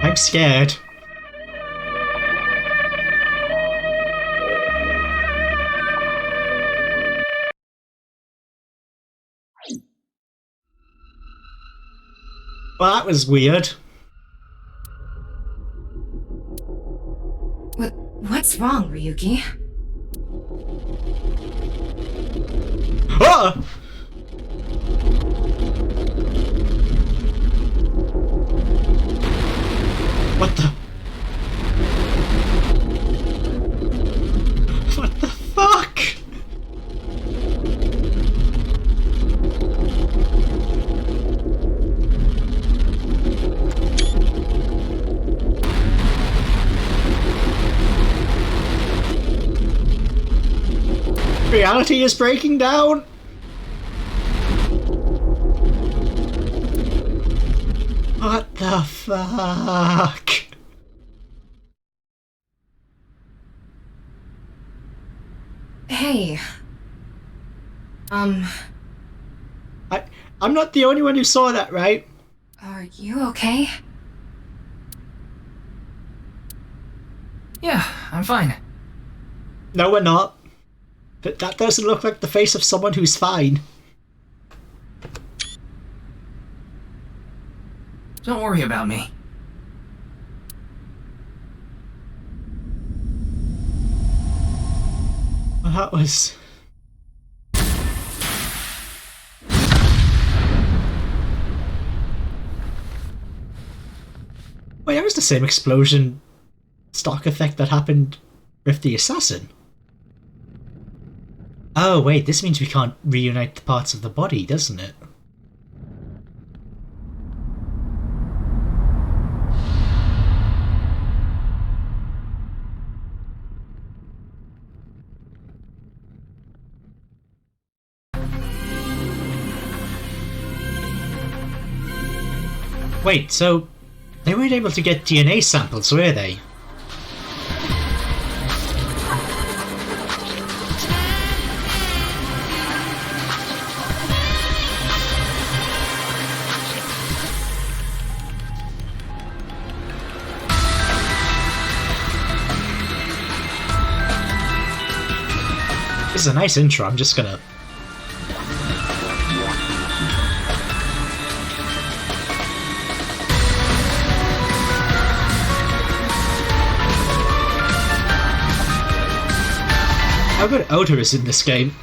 Speaker 1: I'm scared. Well, that was weird.
Speaker 10: What's wrong, Ryuki?
Speaker 1: Ah! What the? What the fuck? Reality is breaking down. What the fuck?
Speaker 10: Hey.
Speaker 1: I'm not the only one who saw that, right?
Speaker 10: Are you okay?
Speaker 12: Yeah, I'm fine.
Speaker 1: No, we're not. But that doesn't look like the face of someone who's fine.
Speaker 12: Don't worry about me.
Speaker 1: Well, that was... Wait, that was the same explosion stock effect that happened with the assassin. Oh wait, this means we can't reunite the parts of the body, doesn't it? Wait, so they weren't able to get DNA samples, were they? This is a nice intro, I'm just gonna... How good odor is in this game?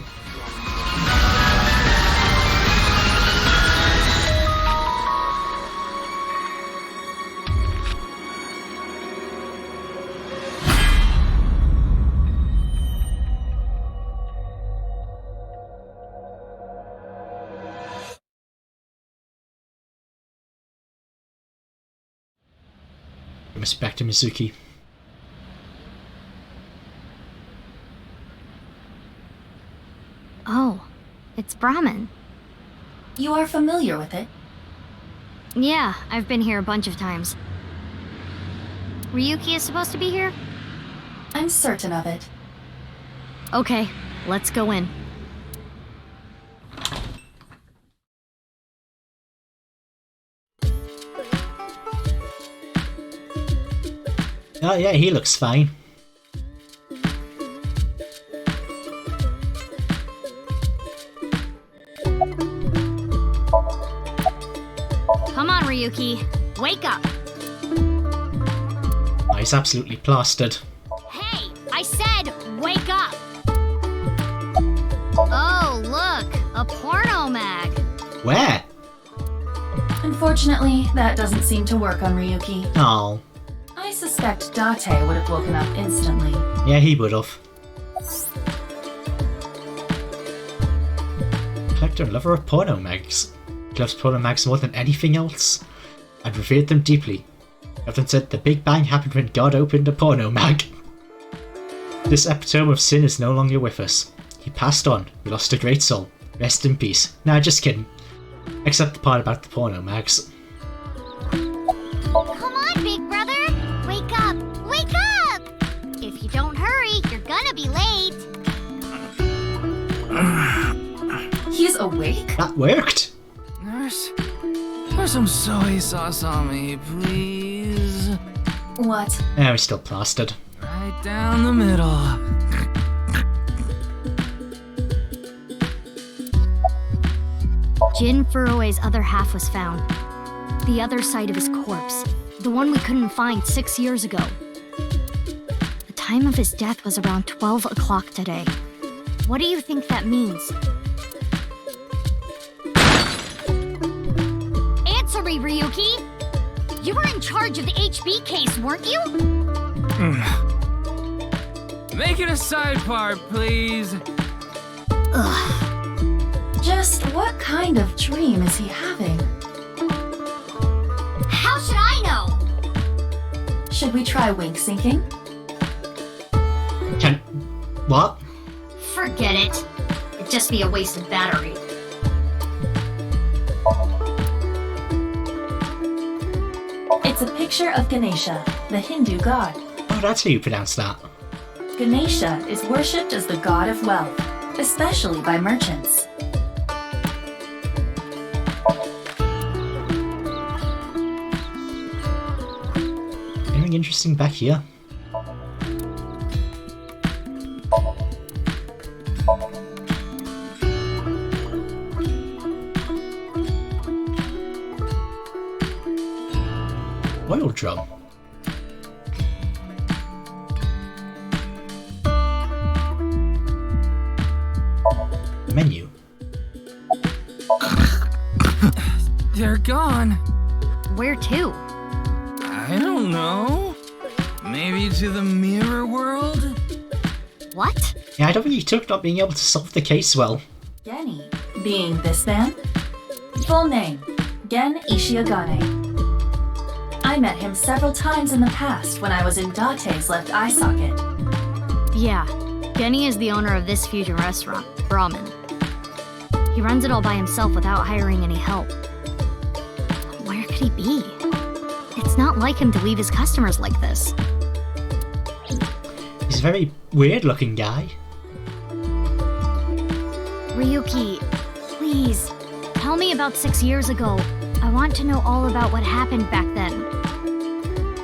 Speaker 1: We must be back to Mizuki.
Speaker 3: Oh, it's Brahmin.
Speaker 4: You are familiar with it?
Speaker 3: Yeah, I've been here a bunch of times. Ryuki is supposed to be here?
Speaker 4: I'm certain of it.
Speaker 3: Okay, let's go in.
Speaker 1: Oh yeah, he looks fine.
Speaker 3: Come on, Ryuki. Wake up!
Speaker 1: Oh, he's absolutely plastered.
Speaker 3: Hey! I said wake up! Oh, look! A porno mag!
Speaker 1: Where?
Speaker 4: Unfortunately, that doesn't seem to work on Ryuki.
Speaker 1: Oh.
Speaker 4: I suspect Date would have woken up instantly.
Speaker 1: Yeah, he would have. Collector and lover of porno mags. He loves porno mags more than anything else. I've revered them deeply. He often said the Big Bang happened when God opened a porno mag. This epitome of sin is no longer with us. He passed on. We lost a great soul. Rest in peace. Nah, just kidding. Except the part about the porno mags.
Speaker 3: Come on, big brother! Wake up! Wake up! If you don't hurry, you're gonna be late.
Speaker 4: He's awake?
Speaker 1: That worked!
Speaker 12: Nurse, pour some soy sauce on me, please.
Speaker 4: What?
Speaker 1: Now he's still plastered.
Speaker 12: Right down the middle.
Speaker 3: Jin Furue's other half was found. The other side of his corpse. The one we couldn't find 6 years ago. The time of his death was around 12 o'clock today. What do you think that means? Answer me, Ryuki! You were in charge of the HB case, weren't you?
Speaker 12: Make it a sidebar, please.
Speaker 3: Ugh.
Speaker 4: Just what kind of dream is he having?
Speaker 3: How should I know?
Speaker 4: Should we try wink syncing?
Speaker 1: What?
Speaker 3: Forget it. It'd just be a waste of battery.
Speaker 4: It's a picture of Ganesha, the Hindu god.
Speaker 1: Oh, that's how you pronounce that.
Speaker 4: Ganesha is worshipped as the god of wealth, especially by merchants.
Speaker 1: Anything interesting back here? Oil drum. Menu.
Speaker 12: They're gone.
Speaker 3: Where to?
Speaker 12: I don't know. Maybe to the mirror world?
Speaker 3: What?
Speaker 1: Yeah, I don't think you took not being able to solve the case well.
Speaker 4: Geni, being this man. Full name, Gen Ishiagane. I met him several times in the past when I was in Date's left eye socket.
Speaker 3: Yeah, Geni is the owner of this fusion restaurant, Ramen. He runs it all by himself without hiring any help. Where could he be? It's not like him to leave his customers like this.
Speaker 1: He's a very weird looking guy.
Speaker 3: Ryuki, please, tell me about 6 years ago. I want to know all about what happened back then.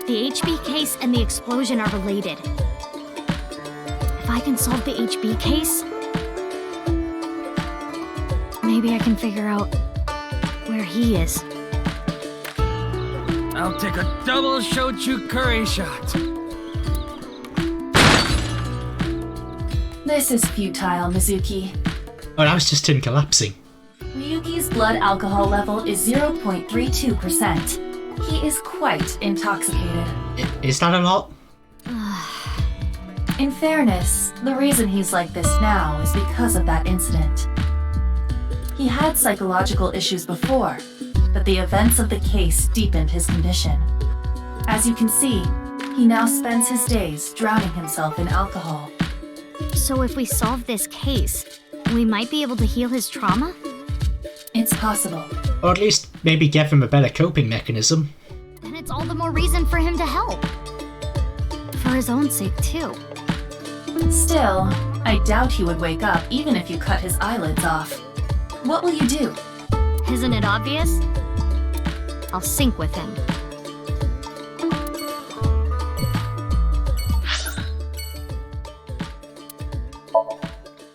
Speaker 3: The HB case and the explosion are related. If I can solve the HB case, maybe I can figure out where he is.
Speaker 12: I'll take a double shochu curry shot.
Speaker 4: This is futile, Mizuki.
Speaker 1: Oh, that was just him collapsing.
Speaker 4: Ryuki's blood alcohol level is 0.32%. He is quite intoxicated.
Speaker 1: Is that a lot?
Speaker 4: In fairness, the reason he's like this now is because of that incident. He had psychological issues before, but the events of the case deepened his condition. As you can see, he now spends his days drowning himself in alcohol.
Speaker 3: So if we solve this case, we might be able to heal his trauma?
Speaker 4: It's possible.
Speaker 1: Or at least maybe give him a better coping mechanism.
Speaker 3: Then it's all the more reason for him to help. For his own sake, too.
Speaker 4: Still, I doubt he would wake up even if you cut his eyelids off. What will you do?
Speaker 3: Isn't it obvious? I'll sync with him.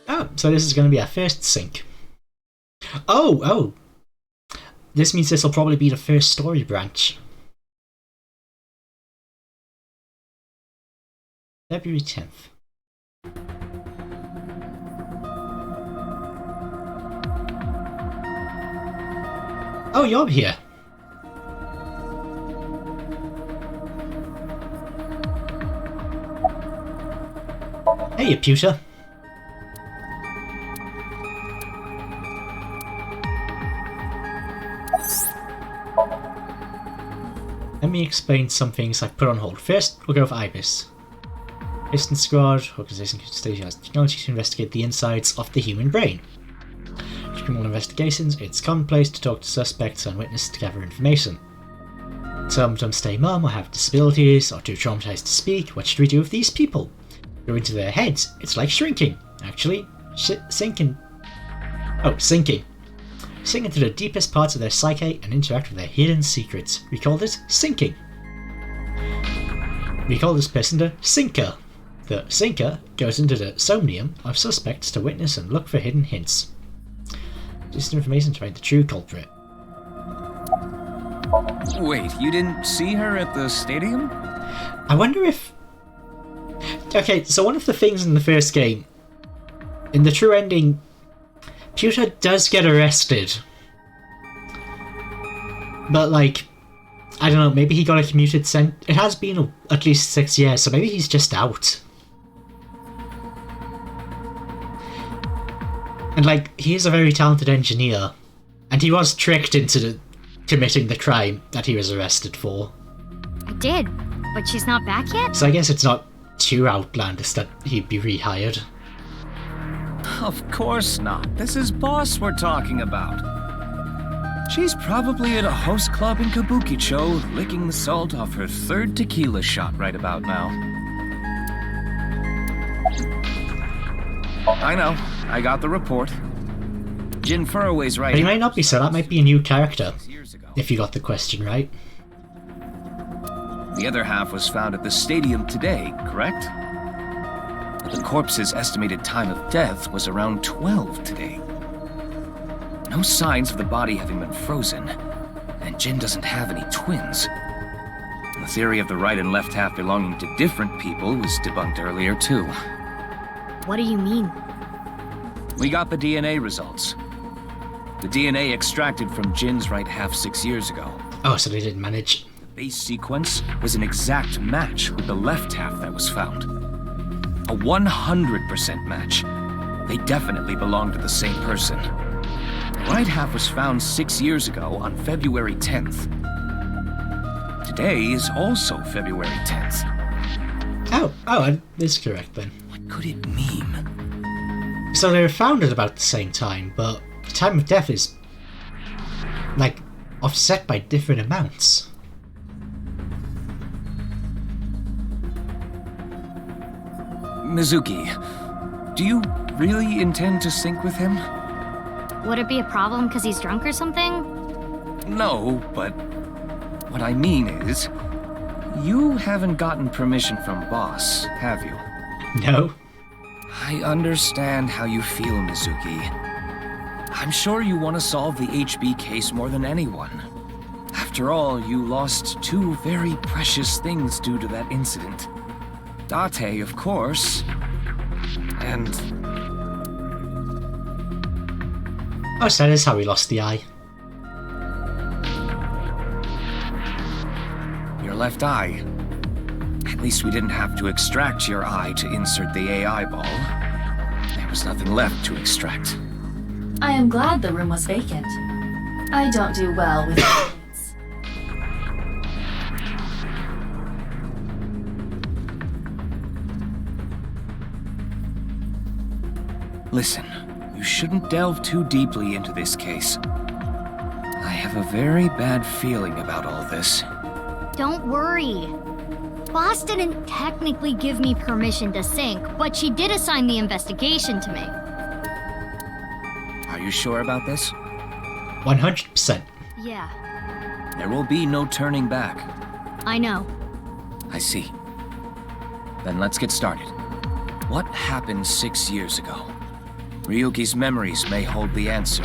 Speaker 1: Oh, so this is going to be our first sync. Oh! This means this will probably be the first story branch. February 10th. Oh, you're here. Hey, pewter. Let me explain some things I've put on hold. First, we'll go for IBIS. Piston Squad, organization station has technology to investigate the insides of the human brain. For criminal investigations, it's commonplace to talk to suspects and witnesses to gather information. Some of them stay mum or have disabilities or too traumatized to speak. What should we do with these people? Go into their heads. It's like shrinking. Actually, sinking. Sinking. Sink into the deepest parts of their psyche and interact with their hidden secrets. We call this sinking. We call this person the sinker. The sinker goes into the somnium of suspects to witness and look for hidden hints. This information to find the true culprit.
Speaker 14: Wait, you didn't see her at the stadium?
Speaker 1: I wonder if... Okay, so one of the things in the first game, in the true ending, Pewter does get arrested. But, like, I don't know, maybe he got a commuted sentence. It has been at least 6 years, so maybe he's just out. And, like, he is a very talented engineer, and he was tricked into committing the crime that he was arrested for.
Speaker 3: I did, but she's not back yet?
Speaker 1: So I guess it's not too outlandish that he'd be rehired.
Speaker 14: Of course not. This is Boss we're talking about. She's probably at a host club in Kabukicho, licking the salt off her 3rd tequila shot right about now. I know. I got the report. Jin Furroway's right.
Speaker 1: But he might not be, so that might be a new character, if you got the question right.
Speaker 14: The other half was found at the stadium today, correct? The corpse's estimated time of death was around 12 today. No signs of the body having been frozen, and Jin doesn't have any twins. The theory of the right and left half belonging to different people was debunked earlier, too.
Speaker 3: What do you mean?
Speaker 14: We got the DNA results. The DNA extracted from Jin's right half 6 years ago.
Speaker 1: Oh, so they didn't manage.
Speaker 14: The base sequence was an exact match with the left half that was found. A 100% match. They definitely belonged to the same person. The right half was found 6 years ago on February 10th. Today is also February 10th.
Speaker 1: Oh, that's correct then.
Speaker 14: What could it mean?
Speaker 1: So they were found at about the same time, but the time of death is, like, offset by different amounts.
Speaker 14: Mizuki, do you really intend to sync with him?
Speaker 3: Would it be a problem because he's drunk or something?
Speaker 14: No, but what I mean is, you haven't gotten permission from Boss, have you?
Speaker 1: No.
Speaker 14: I understand how you feel, Mizuki. I'm sure you want to solve the HB case more than anyone. After all, you lost 2 very precious things due to that incident. Date, of course, and...
Speaker 1: Oh, so that is how he lost the eye.
Speaker 14: Your left eye. At least we didn't have to extract your eye to insert the AI ball. There was nothing left to extract.
Speaker 4: I am glad the room was vacant. I don't do well with kids.
Speaker 14: Listen, you shouldn't delve too deeply into this case. I have a very bad feeling about all this.
Speaker 3: Don't worry. Boss didn't technically give me permission to sync, but she did assign the investigation to me.
Speaker 14: Are you sure about this?
Speaker 1: 100%.
Speaker 3: Yeah.
Speaker 14: There will be no turning back.
Speaker 3: I know.
Speaker 14: I see. Then let's get started. What happened 6 years ago? Ryuki's memories may hold the answer.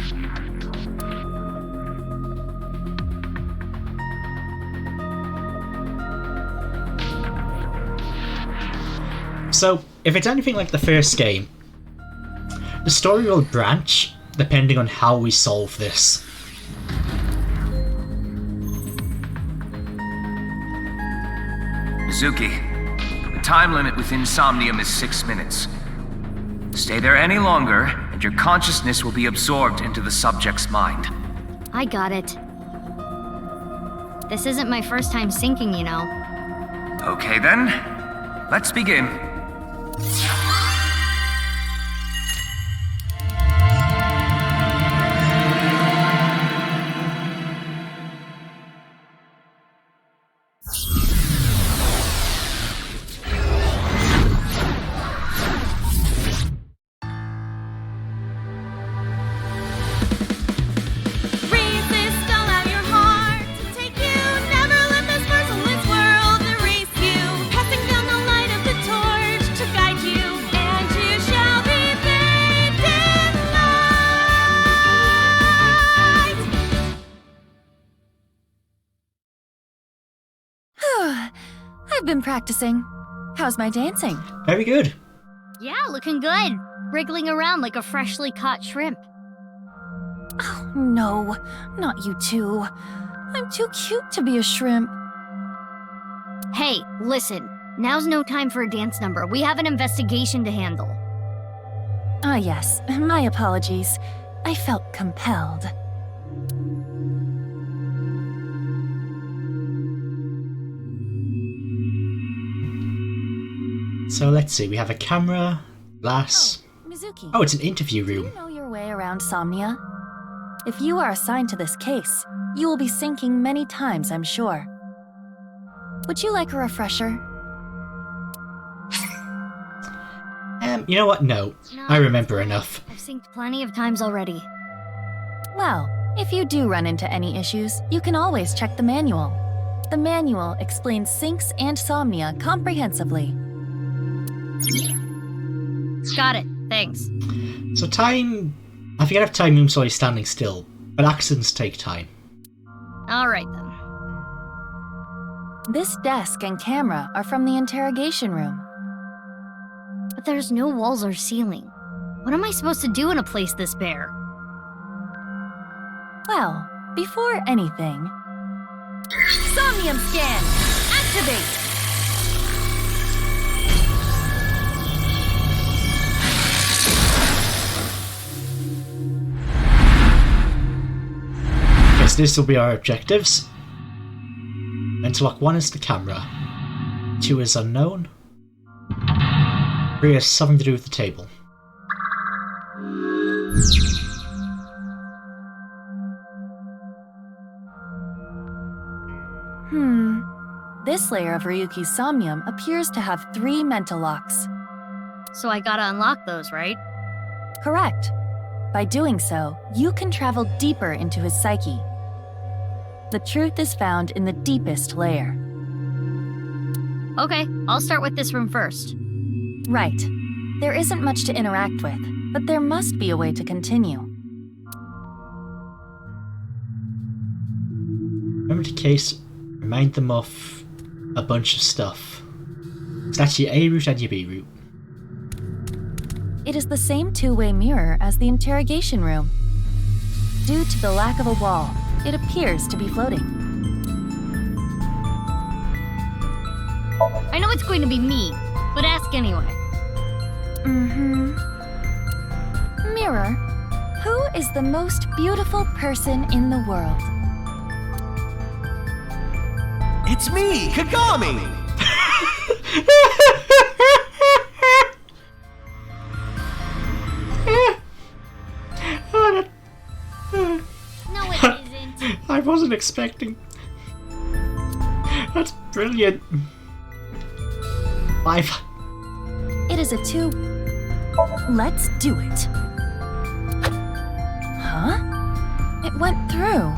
Speaker 1: So, if it's anything like the first game, the story will branch depending on how we solve this.
Speaker 14: Mizuki, the time limit within Somnium is 6 minutes. Stay there any longer, and your consciousness will be absorbed into the subject's mind.
Speaker 3: I got it. This isn't my first time syncing, you know.
Speaker 14: Okay then, let's begin.
Speaker 15: Passing down the light of the torch to guide you.
Speaker 4: I've been practicing. How's my dancing?
Speaker 1: Very good.
Speaker 3: Yeah, looking good. Wriggling around like a freshly caught shrimp.
Speaker 4: Oh, no. Not you two. I'm too cute to be a shrimp.
Speaker 3: Hey, listen. Now's no time for a dance number. We have an investigation to handle.
Speaker 4: Ah, yes. My apologies. I felt compelled.
Speaker 1: So let's see, we have a camera, glass.
Speaker 4: Mizuki.
Speaker 1: Oh, it's an interview
Speaker 4: Do
Speaker 1: room.
Speaker 4: you know your way around Somnia? If you are assigned to this case, you will be sinking many times, I'm sure. Would you like a refresher?
Speaker 1: You know what? No. I remember enough.
Speaker 3: I've synced plenty of times already.
Speaker 4: Well, if you do run into any issues, you can always check the manual. The manual explains syncs and somnia comprehensively.
Speaker 3: Got it. Thanks.
Speaker 1: So time... I forget if time moves while you're standing still, but accidents take time.
Speaker 3: Alright then.
Speaker 4: This desk and camera are from the interrogation room.
Speaker 3: But there's no walls or ceiling. What am I supposed to do in a place this bare?
Speaker 4: Well, before anything... Somnium scan! Activate!
Speaker 1: Yes, this will be our objectives. Interlock 1 is the camera. 2 is unknown. 3 has something to do with the table.
Speaker 4: This layer of Ryuki's somnium appears to have 3 mental locks.
Speaker 3: So I gotta unlock those, right?
Speaker 4: Correct. By doing so, you can travel deeper into his psyche. The truth is found in the deepest layer.
Speaker 3: Okay, I'll start with this room first.
Speaker 4: Right. There isn't much to interact with, but there must be a way to continue.
Speaker 1: Remember the case, remind them of a bunch of stuff. That's your A route and your B route.
Speaker 4: It is the same two-way mirror as the interrogation room. Due to the lack of a wall, it appears to be floating.
Speaker 3: I know it's going to be me, but ask anyway.
Speaker 4: Mirror, who is the most beautiful person in the world?
Speaker 11: It's me, Kagami!
Speaker 3: No, it isn't.
Speaker 1: I wasn't expecting. That's brilliant. 5.
Speaker 4: It is a 2. Let's do it. Huh? It went through.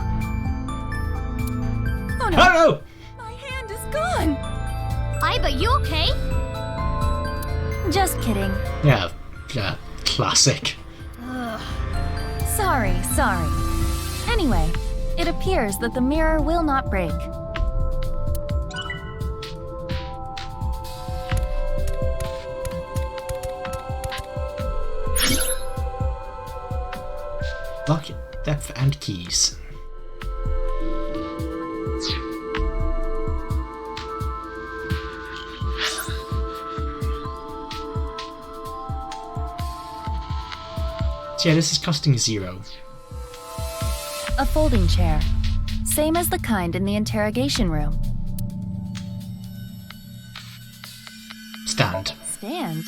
Speaker 4: Oh no!
Speaker 1: Oh!
Speaker 4: My hand is gone!
Speaker 3: But you okay?
Speaker 4: Just kidding.
Speaker 1: Yeah, classic.
Speaker 4: Sorry. Anyway, it appears that the mirror will not break.
Speaker 1: Lock, depth, and keys. So yeah, this is costing 0.
Speaker 4: A folding chair. Same as the kind in the interrogation room.
Speaker 1: Stand.
Speaker 4: Stand?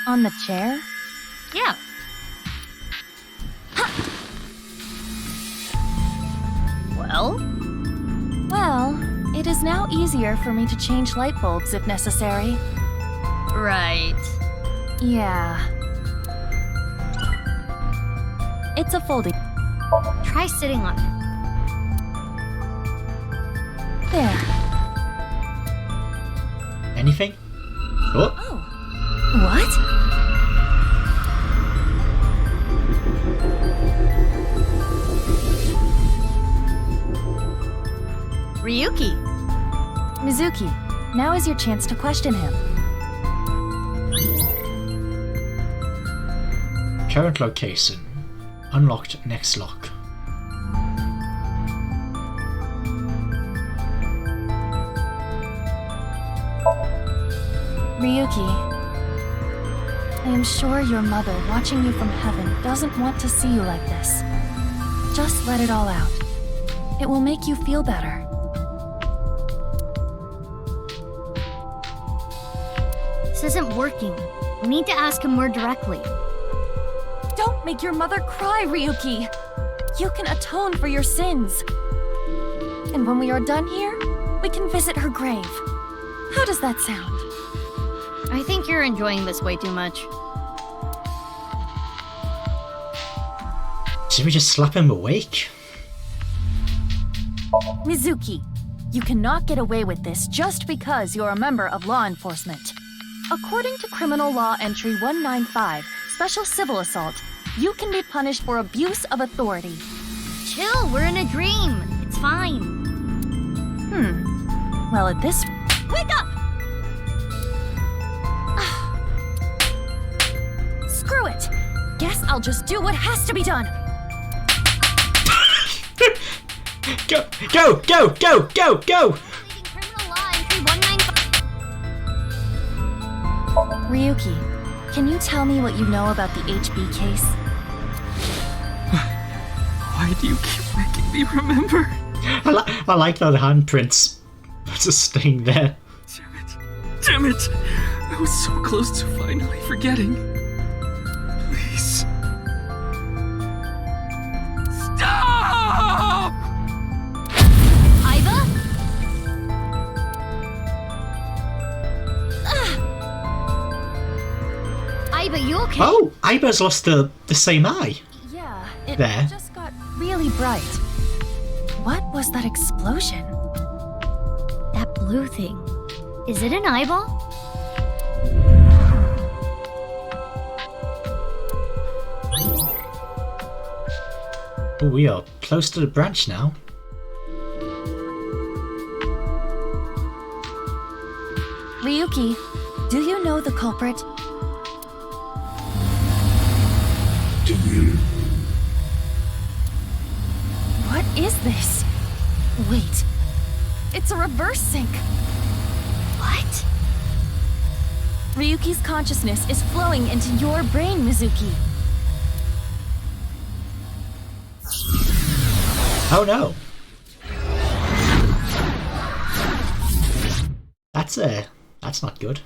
Speaker 4: On the chair?
Speaker 3: Yeah.
Speaker 4: Well, it is now easier for me to change light bulbs if necessary.
Speaker 3: Right.
Speaker 4: Yeah. It's a folding.
Speaker 3: Try sitting on it.
Speaker 4: There.
Speaker 1: Anything? Oh.
Speaker 4: What?
Speaker 3: Ryuki.
Speaker 4: Mizuki, Now is your chance to question him.
Speaker 1: Current location. Unlocked next lock.
Speaker 4: Ryuki, I am sure your mother, watching you from heaven, doesn't want to see you like this. Just let it all out. It will make you feel better.
Speaker 3: This isn't working. We need to ask him more directly.
Speaker 4: Don't make your mother cry, Ryuki! You can atone for your sins. And when we are done here, we can visit her grave. How does that sound?
Speaker 3: I think you're enjoying this way too much.
Speaker 1: Should we just slap him awake?
Speaker 4: Mizuki, you cannot get away with this just because you're a member of law enforcement. According to Criminal Law Entry 195, Special Civil Assault, you can be punished for abuse of authority.
Speaker 3: Chill, we're in a dream. It's fine.
Speaker 4: Well, at this...
Speaker 3: Wake up!
Speaker 4: Screw it! Guess I'll just do what has to be done.
Speaker 1: Go, go, go, go, go, go!
Speaker 3: Criminal Law Entry 195.
Speaker 4: Ryuki, can you tell me what you know about the HB case?
Speaker 12: Why do you keep making me remember?
Speaker 1: I like that handprints just staying there.
Speaker 12: Damn it! I was so close to finally forgetting. Please. Stop!
Speaker 3: Iva? Iva, you okay?
Speaker 1: Oh, Iba's lost the same eye.
Speaker 4: Yeah, it
Speaker 1: There.
Speaker 4: just got really bright. What was that explosion?
Speaker 3: That blue thing. Is it an eyeball?
Speaker 1: Oh, we are close to the branch now.
Speaker 4: Ryuki, do you know the culprit?
Speaker 6: Do you?
Speaker 4: What is this? Wait, it's a reverse sync.
Speaker 3: What?
Speaker 4: Ryuki's consciousness is flowing into your brain, Mizuki.
Speaker 1: Oh no. That's not good.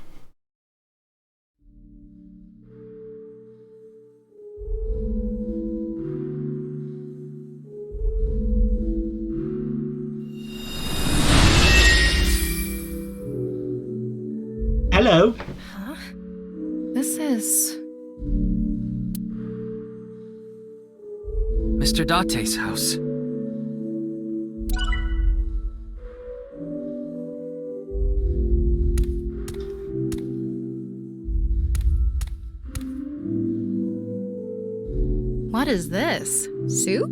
Speaker 1: Hello.
Speaker 4: Huh? This is...
Speaker 12: Mr. Date's house.
Speaker 2: What is this? Soup?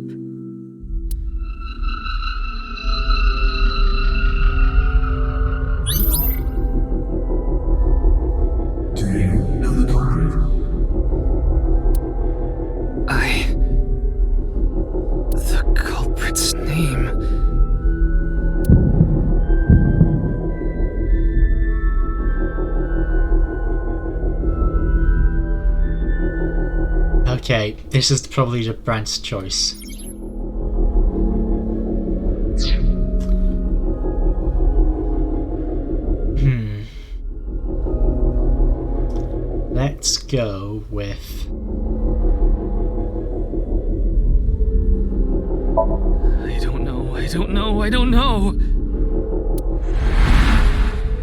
Speaker 6: Do you know the culprit?
Speaker 12: The culprit's name.
Speaker 1: Okay, this is probably the brand's choice. Let's go with...
Speaker 12: I don't know.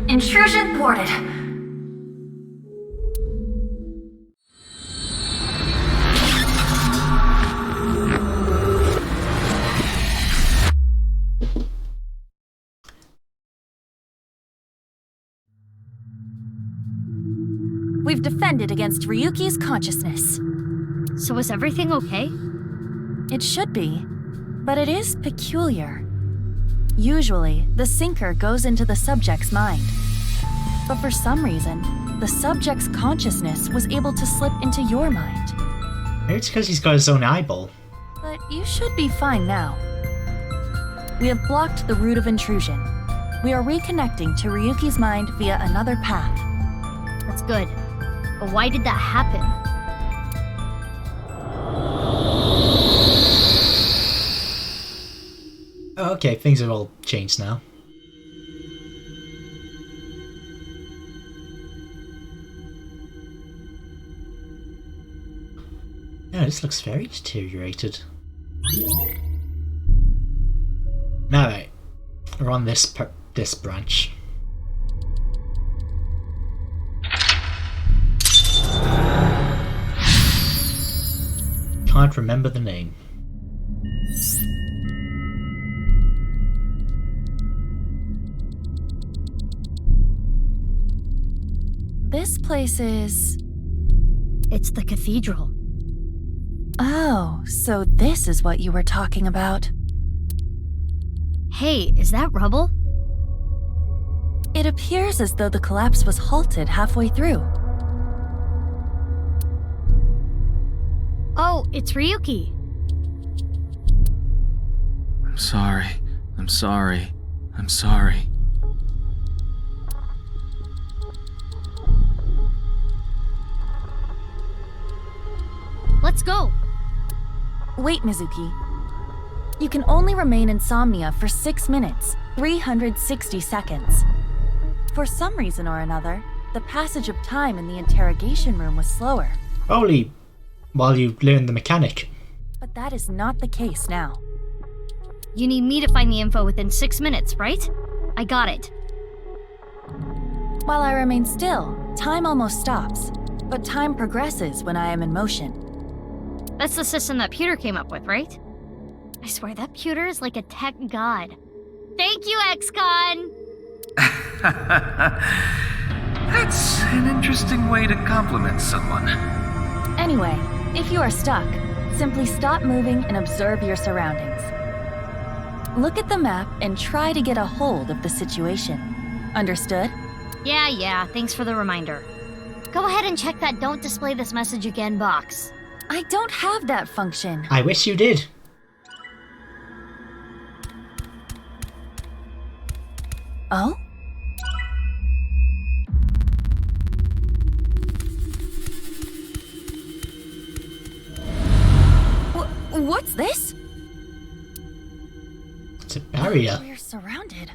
Speaker 4: Intrusion thwarted. We've defended against Ryuki's consciousness.
Speaker 3: So is everything okay?
Speaker 4: It should be, but it is peculiar. Usually, the sinker goes into the subject's mind, But for some reason, the subject's consciousness was able to slip into your mind.
Speaker 1: Maybe it's because he's got his own eyeball.
Speaker 4: But you should be fine now. We have blocked the route of intrusion. We are reconnecting to Ryuki's mind via another path.
Speaker 3: That's good. But why did that happen?
Speaker 1: Okay, things have all changed now. Yeah, this looks very deteriorated. Alright, we're on this branch. Can't remember the name.
Speaker 4: This place is...
Speaker 3: It's the cathedral.
Speaker 4: Oh, so this is what you were talking about.
Speaker 3: Hey, is that rubble?
Speaker 4: It appears as though the collapse was halted halfway through.
Speaker 3: Oh, it's Ryuki.
Speaker 12: I'm sorry. I'm sorry. I'm sorry.
Speaker 3: Let's go.
Speaker 4: Wait, Mizuki. You can only remain in Somnia for 6 minutes, 360 seconds. For some reason or another, the passage of time in the interrogation room was slower.
Speaker 1: Only while you learn the mechanic.
Speaker 4: But that is not the case now.
Speaker 3: You need me to find the info within 6 minutes, right? I got it.
Speaker 4: While I remain still, time almost stops. But time progresses when I am in motion.
Speaker 3: That's the system that Pewter came up with, right? I swear that Pewter is like a tech god. Thank you, XCon!
Speaker 14: That's an interesting way to compliment someone.
Speaker 4: Anyway, if you are stuck, simply stop moving and observe your surroundings. Look at the map and try to get a hold of the situation. Understood?
Speaker 3: Yeah, thanks for the reminder. Go ahead and check that "Don't display this message again" box.
Speaker 4: I don't have that function.
Speaker 1: I wish you did.
Speaker 4: Oh? What's this?
Speaker 1: It's a barrier.
Speaker 4: We're surrounded.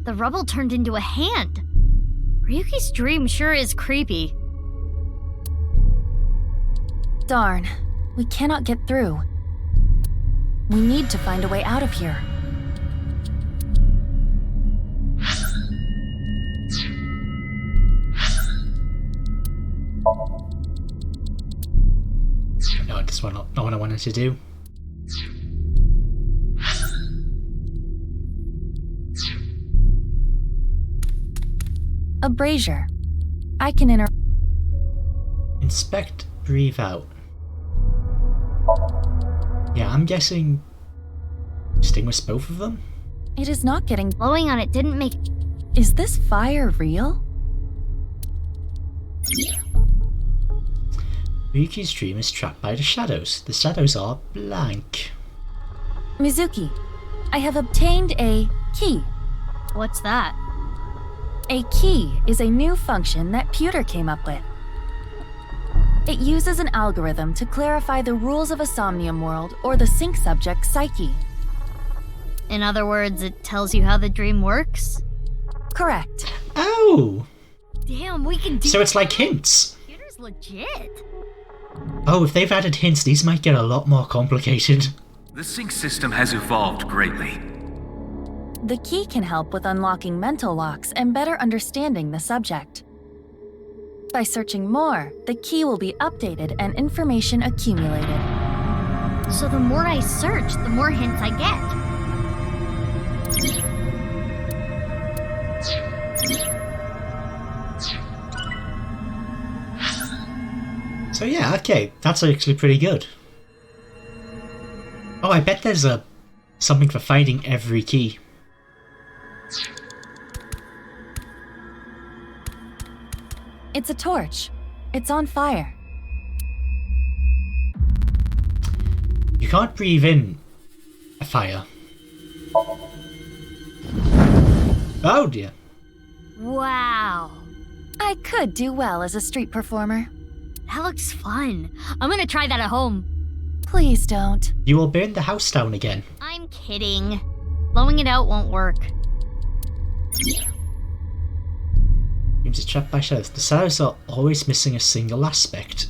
Speaker 3: The rubble turned into a hand. Ryuki's dream sure is creepy.
Speaker 4: Darn, we cannot get through. We need to find a way out of here.
Speaker 1: No, this one not what I wanted to do.
Speaker 4: A brazier. I can
Speaker 1: Inspect, breathe out. Yeah, I'm guessing extinguish both of them?
Speaker 4: It is not getting...
Speaker 3: Blowing on it didn't make...
Speaker 4: Is this fire real?
Speaker 1: Ryuki's dream is trapped by the shadows. The shadows are blank.
Speaker 4: Mizuki, I have obtained a key.
Speaker 3: What's that?
Speaker 4: A key is a new function that Pewter came up with. It uses an algorithm to clarify the rules of a somnium world or the sync subject's psyche.
Speaker 3: In other words, it tells you how the dream works?
Speaker 4: Correct.
Speaker 1: Oh!
Speaker 3: Damn, we can do
Speaker 1: So it's like hints.
Speaker 3: Pewter's legit.
Speaker 1: Oh, if they've added hints, these might get a lot more complicated.
Speaker 14: The sync system has evolved greatly.
Speaker 4: The key can help with unlocking mental locks and better understanding the subject. By searching more, the key will be updated and information accumulated.
Speaker 3: So the more I search, the more hints I get.
Speaker 1: So yeah, okay, that's actually pretty good. Oh, I bet there's something for finding every key.
Speaker 4: It's a torch. It's on fire.
Speaker 1: You can't breathe in a fire. Oh dear.
Speaker 3: Wow.
Speaker 4: I could do well as a street performer.
Speaker 3: That looks fun. I'm gonna try that at home.
Speaker 4: Please don't.
Speaker 1: You will burn the house down again.
Speaker 3: I'm kidding. Blowing it out won't work.
Speaker 1: Rooms are trapped by shadows. The shadows are always missing a single aspect.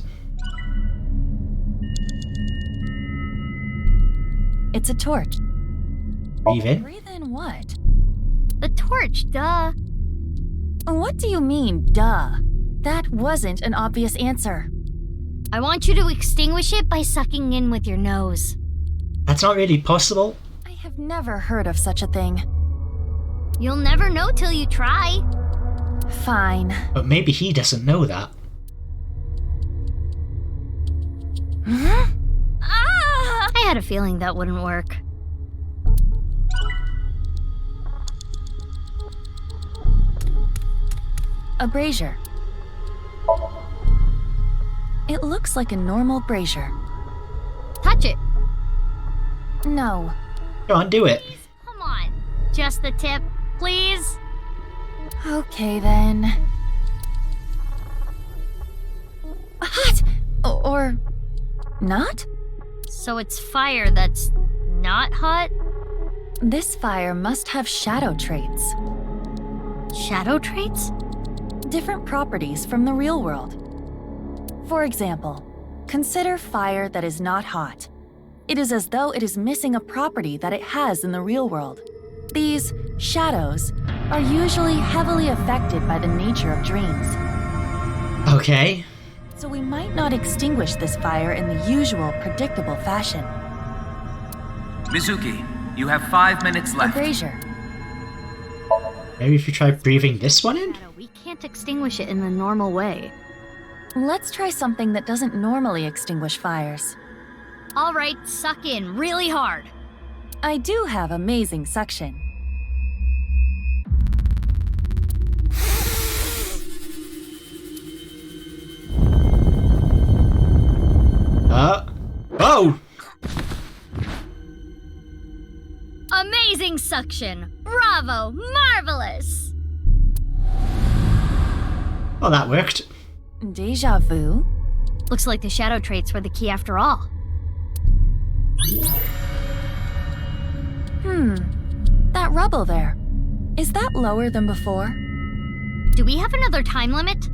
Speaker 4: It's a torch.
Speaker 1: Breathe in.
Speaker 4: Breathe in what?
Speaker 3: The torch, duh.
Speaker 4: What do you mean, duh? That wasn't an obvious answer.
Speaker 3: I want you to extinguish it by sucking in with your nose.
Speaker 1: That's not really possible.
Speaker 4: I have never heard of such a thing.
Speaker 3: You'll never know till you try.
Speaker 4: Fine.
Speaker 1: But maybe he doesn't know that.
Speaker 3: Ah! I had a feeling that wouldn't work.
Speaker 4: A brazier. It looks like a normal brazier.
Speaker 3: Touch it.
Speaker 4: No.
Speaker 1: Go on, do it.
Speaker 3: Come on. Just the tip, please.
Speaker 4: Okay then. Hot! Or not?
Speaker 3: So it's fire that's not hot?
Speaker 4: This fire must have shadow traits.
Speaker 3: Shadow traits?
Speaker 4: Different properties from the real world. For example, consider fire that is not hot. It is as though it is missing a property that it has in the real world. These shadows are usually heavily affected by the nature of dreams.
Speaker 1: Okay.
Speaker 4: So we might not extinguish this fire in the usual, predictable fashion.
Speaker 9: Mizuki, you have 5 minutes
Speaker 4: A
Speaker 9: left.
Speaker 4: brazier.
Speaker 1: Maybe if you try breathing this one in?
Speaker 3: We can't extinguish it in the normal way.
Speaker 4: Let's try something that doesn't normally extinguish fires.
Speaker 3: All right, suck in really hard.
Speaker 4: I do have amazing suction.
Speaker 1: Oh!
Speaker 3: Amazing suction! Bravo! Marvelous!
Speaker 1: Well, that worked.
Speaker 4: Deja vu?
Speaker 3: Looks like the shadow traits were the key after all.
Speaker 4: That rubble there. Is that lower than before?
Speaker 3: Do we have another time limit?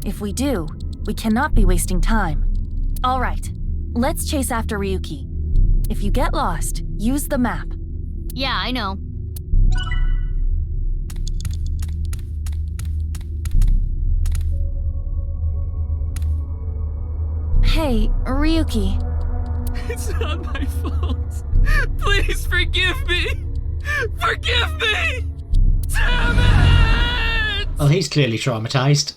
Speaker 4: If we do, we cannot be wasting time. All right, let's chase after Ryuki. If you get lost, use the map.
Speaker 3: Yeah, I know.
Speaker 4: Hey, Ryuki.
Speaker 12: It's not my fault. Please forgive me. Forgive me! Damn it!
Speaker 1: Well, he's clearly traumatized.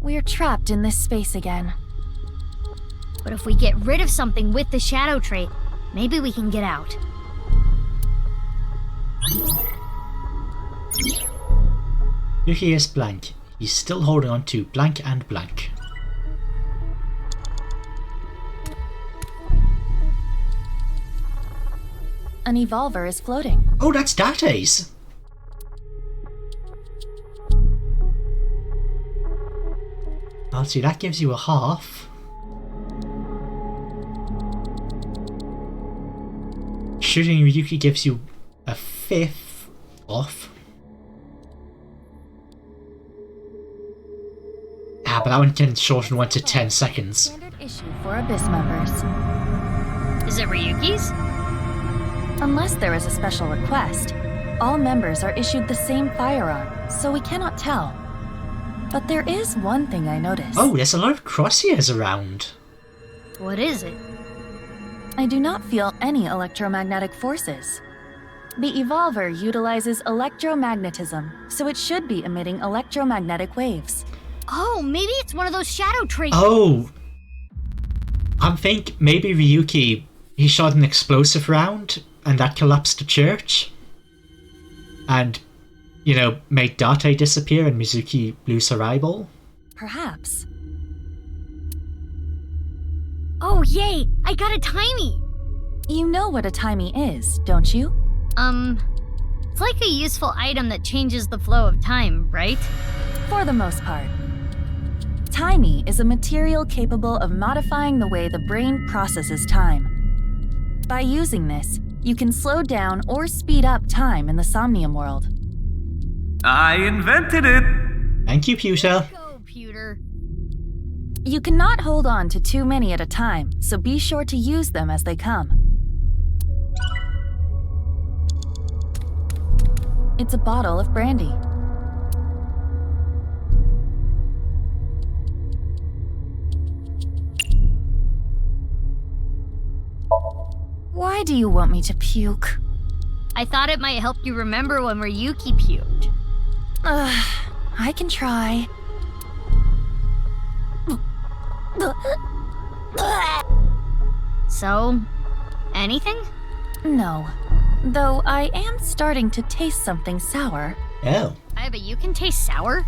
Speaker 4: We're trapped in this space again.
Speaker 3: But if we get rid of something with the shadow trait, maybe we can get out.
Speaker 1: Yuki is blank. He's still holding on to blank and blank.
Speaker 4: An evolver is floating.
Speaker 1: Oh, that's Date's! I'll see, that gives you a half. Shooting Ryuki gives you a fifth off. Ah, but that one can shorten 1 to 10 seconds.
Speaker 4: Standard issue for Abyss members.
Speaker 3: Is it Ryuki's?
Speaker 4: Unless there is a special request, all members are issued the same firearm, so we cannot tell. But there is one thing I noticed.
Speaker 1: Oh, there's a lot of crosshairs around.
Speaker 3: What is it?
Speaker 4: I do not feel any electromagnetic forces. The evolver utilizes electromagnetism, so it should be emitting electromagnetic waves.
Speaker 3: Oh, maybe it's one of those shadow traits.
Speaker 1: Oh! I think maybe Ryuki, he shot an explosive round, and that collapsed the church. And, you know, made Date disappear and Mizuki lose her eyeball.
Speaker 4: Perhaps.
Speaker 3: Oh, yay! I got a timey!
Speaker 4: You know what a timey is, don't you?
Speaker 3: It's like a useful item that changes the flow of time, right?
Speaker 4: For the most part. Timey is a material capable of modifying the way the brain processes time. By using this, you can slow down or speed up time in the somnium world.
Speaker 11: I invented it!
Speaker 1: Thank you, Pewter.
Speaker 3: Go, Pewter.
Speaker 4: You cannot hold on to too many at a time, so be sure to use them as they come. It's a bottle of brandy. Why do you want me to puke?
Speaker 3: I thought it might help you remember when Ryuki puked.
Speaker 4: I can try.
Speaker 3: So, anything?
Speaker 4: No. Though I am starting to taste something sour.
Speaker 1: Oh.
Speaker 3: But you can taste sour?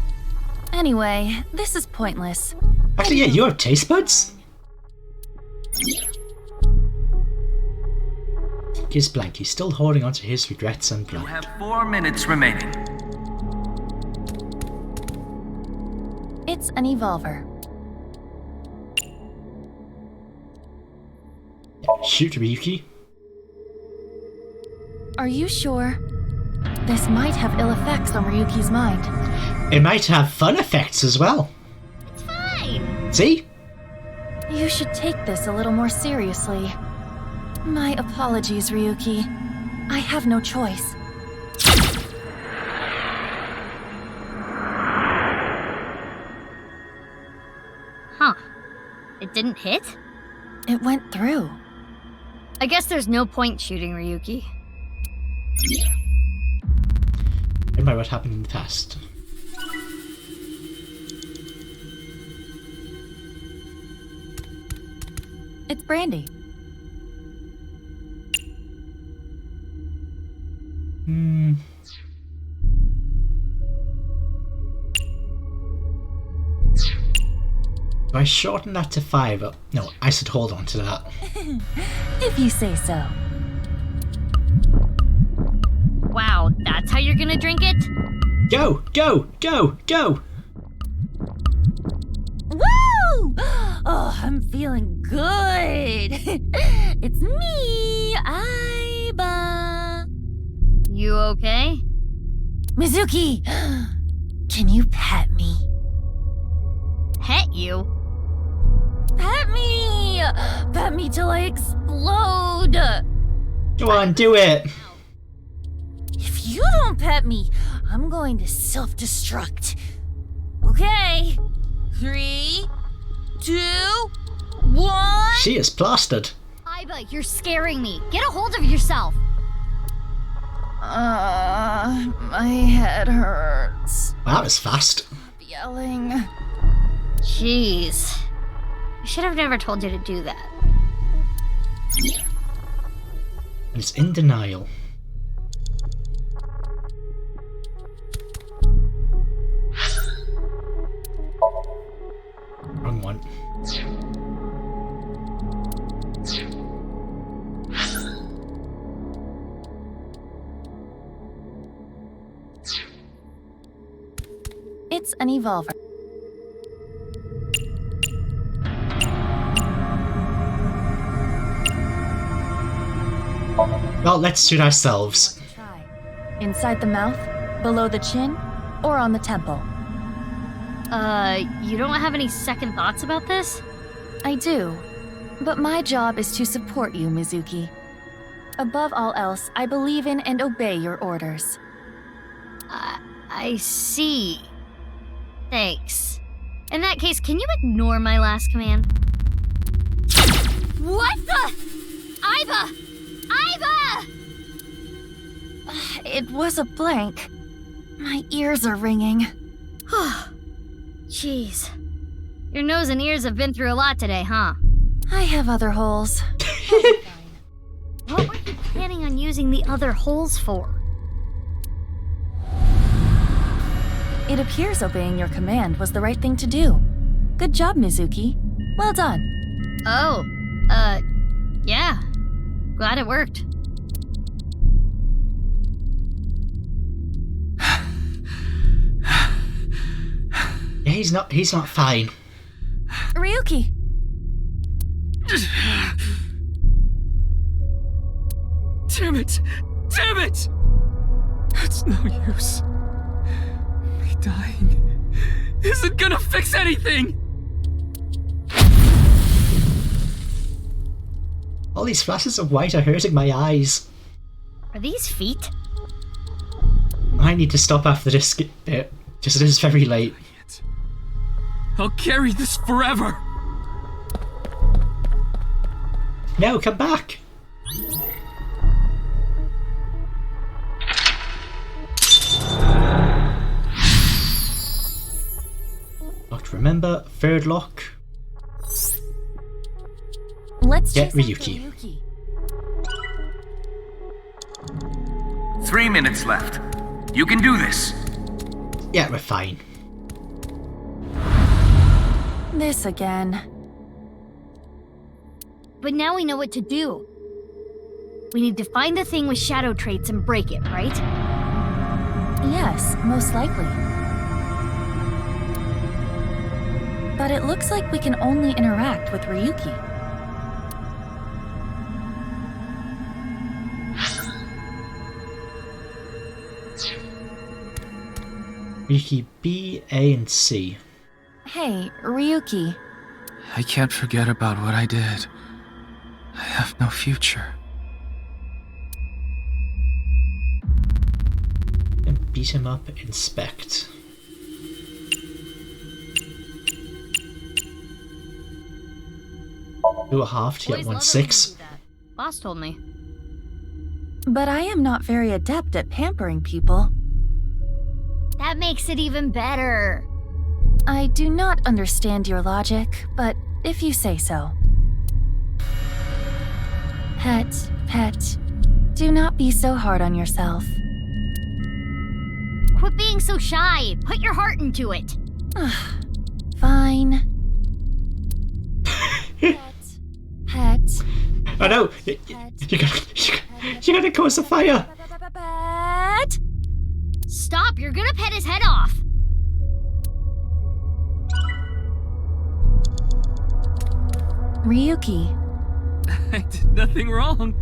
Speaker 4: Anyway, this is pointless.
Speaker 1: Actually, yeah, you have taste buds? He's blank. He's still holding on to his regrets and blank.
Speaker 11: You have 4 minutes remaining.
Speaker 4: It's an evolver.
Speaker 1: Shoot, Ryuki.
Speaker 4: Are you sure? This might have ill effects on Ryuki's mind.
Speaker 1: It might have fun effects as well.
Speaker 3: It's fine.
Speaker 1: See?
Speaker 4: You should take this a little more seriously. My apologies, Ryuki. I have no choice.
Speaker 3: Huh. It didn't hit?
Speaker 4: It went through.
Speaker 3: I guess there's no point shooting Ryuki.
Speaker 1: Remember what happened in the past.
Speaker 4: It's brandy.
Speaker 1: Do I shorten that to 5? Oh, no, I should hold on to that.
Speaker 4: If you say so.
Speaker 3: Wow, that's how you're gonna drink it?
Speaker 1: Go! Go! Go! Go!
Speaker 4: Woo! Oh, I'm feeling good. It's me, Aiba.
Speaker 3: You okay?
Speaker 4: Mizuki, can you pet me?
Speaker 3: Pet you?
Speaker 4: Pet me! Pet me till I explode!
Speaker 1: Go on, do it!
Speaker 4: If you don't pet me, I'm going to self-destruct. Okay. 3, 2, 1...
Speaker 1: She is plastered.
Speaker 3: Aiba, you're scaring me. Get a hold of yourself.
Speaker 4: My head hurts.
Speaker 1: Well, that was fast.
Speaker 4: Stop yelling.
Speaker 3: Jeez. I should have never told you to do that.
Speaker 1: And it's in denial. Wrong one.
Speaker 4: It's an evolver.
Speaker 1: Well, let's shoot ourselves.
Speaker 4: Try. Inside the mouth, below the chin, or on the temple?
Speaker 3: You don't have any second thoughts about this?
Speaker 4: I do. But my job is to support you, Mizuki. Above all else, I believe in and obey your orders.
Speaker 3: I see. Thanks. In that case, can you ignore my last command? What the? Aiba! Aiba!
Speaker 4: It was a blank. My ears are ringing.
Speaker 3: Jeez. Your nose and ears have been through a lot today, huh?
Speaker 4: I have other holes.
Speaker 3: What were you planning on using the other holes for?
Speaker 4: It appears obeying your command was the right thing to do. Good job, Mizuki. Well done.
Speaker 3: Oh, yeah. Glad it worked.
Speaker 1: Yeah, he's not fine.
Speaker 4: Ryuki!
Speaker 12: Damn it! Damn it! It's no use. Me dying isn't gonna fix anything!
Speaker 1: All these flashes of white are hurting my eyes.
Speaker 3: Are these feet?
Speaker 1: I need to stop after this bit. Just it is very late.
Speaker 12: I'll carry this forever!
Speaker 1: No, come back! Locked, remember, third lock.
Speaker 4: Let's
Speaker 1: Get
Speaker 4: chase after
Speaker 1: Ryuki.
Speaker 11: 3 minutes left. You can do this.
Speaker 1: Yeah, we're fine.
Speaker 4: This again.
Speaker 3: But now we know what to do. We need to find the thing with shadow traits and break it, right?
Speaker 4: Yes, most likely. But it looks like we can only interact with Ryuki.
Speaker 1: Ryuki B, A, and C.
Speaker 4: Hey, Ryuki.
Speaker 12: I can't forget about what I did. I have no future.
Speaker 1: And beat him up, inspect. Do a half to get 1/6.
Speaker 3: Boss told me.
Speaker 4: But I am not very adept at pampering people.
Speaker 3: That makes it even better.
Speaker 4: I do not understand your logic, but if you say so. Pet, do not be so hard on yourself.
Speaker 3: Quit being so shy. Put your heart into it.
Speaker 4: Fine. Pet.
Speaker 1: Oh no! You gotta cause a fire!
Speaker 4: Pet.
Speaker 3: Stop, you're gonna pet his head off.
Speaker 4: Ryuki.
Speaker 12: I did nothing wrong.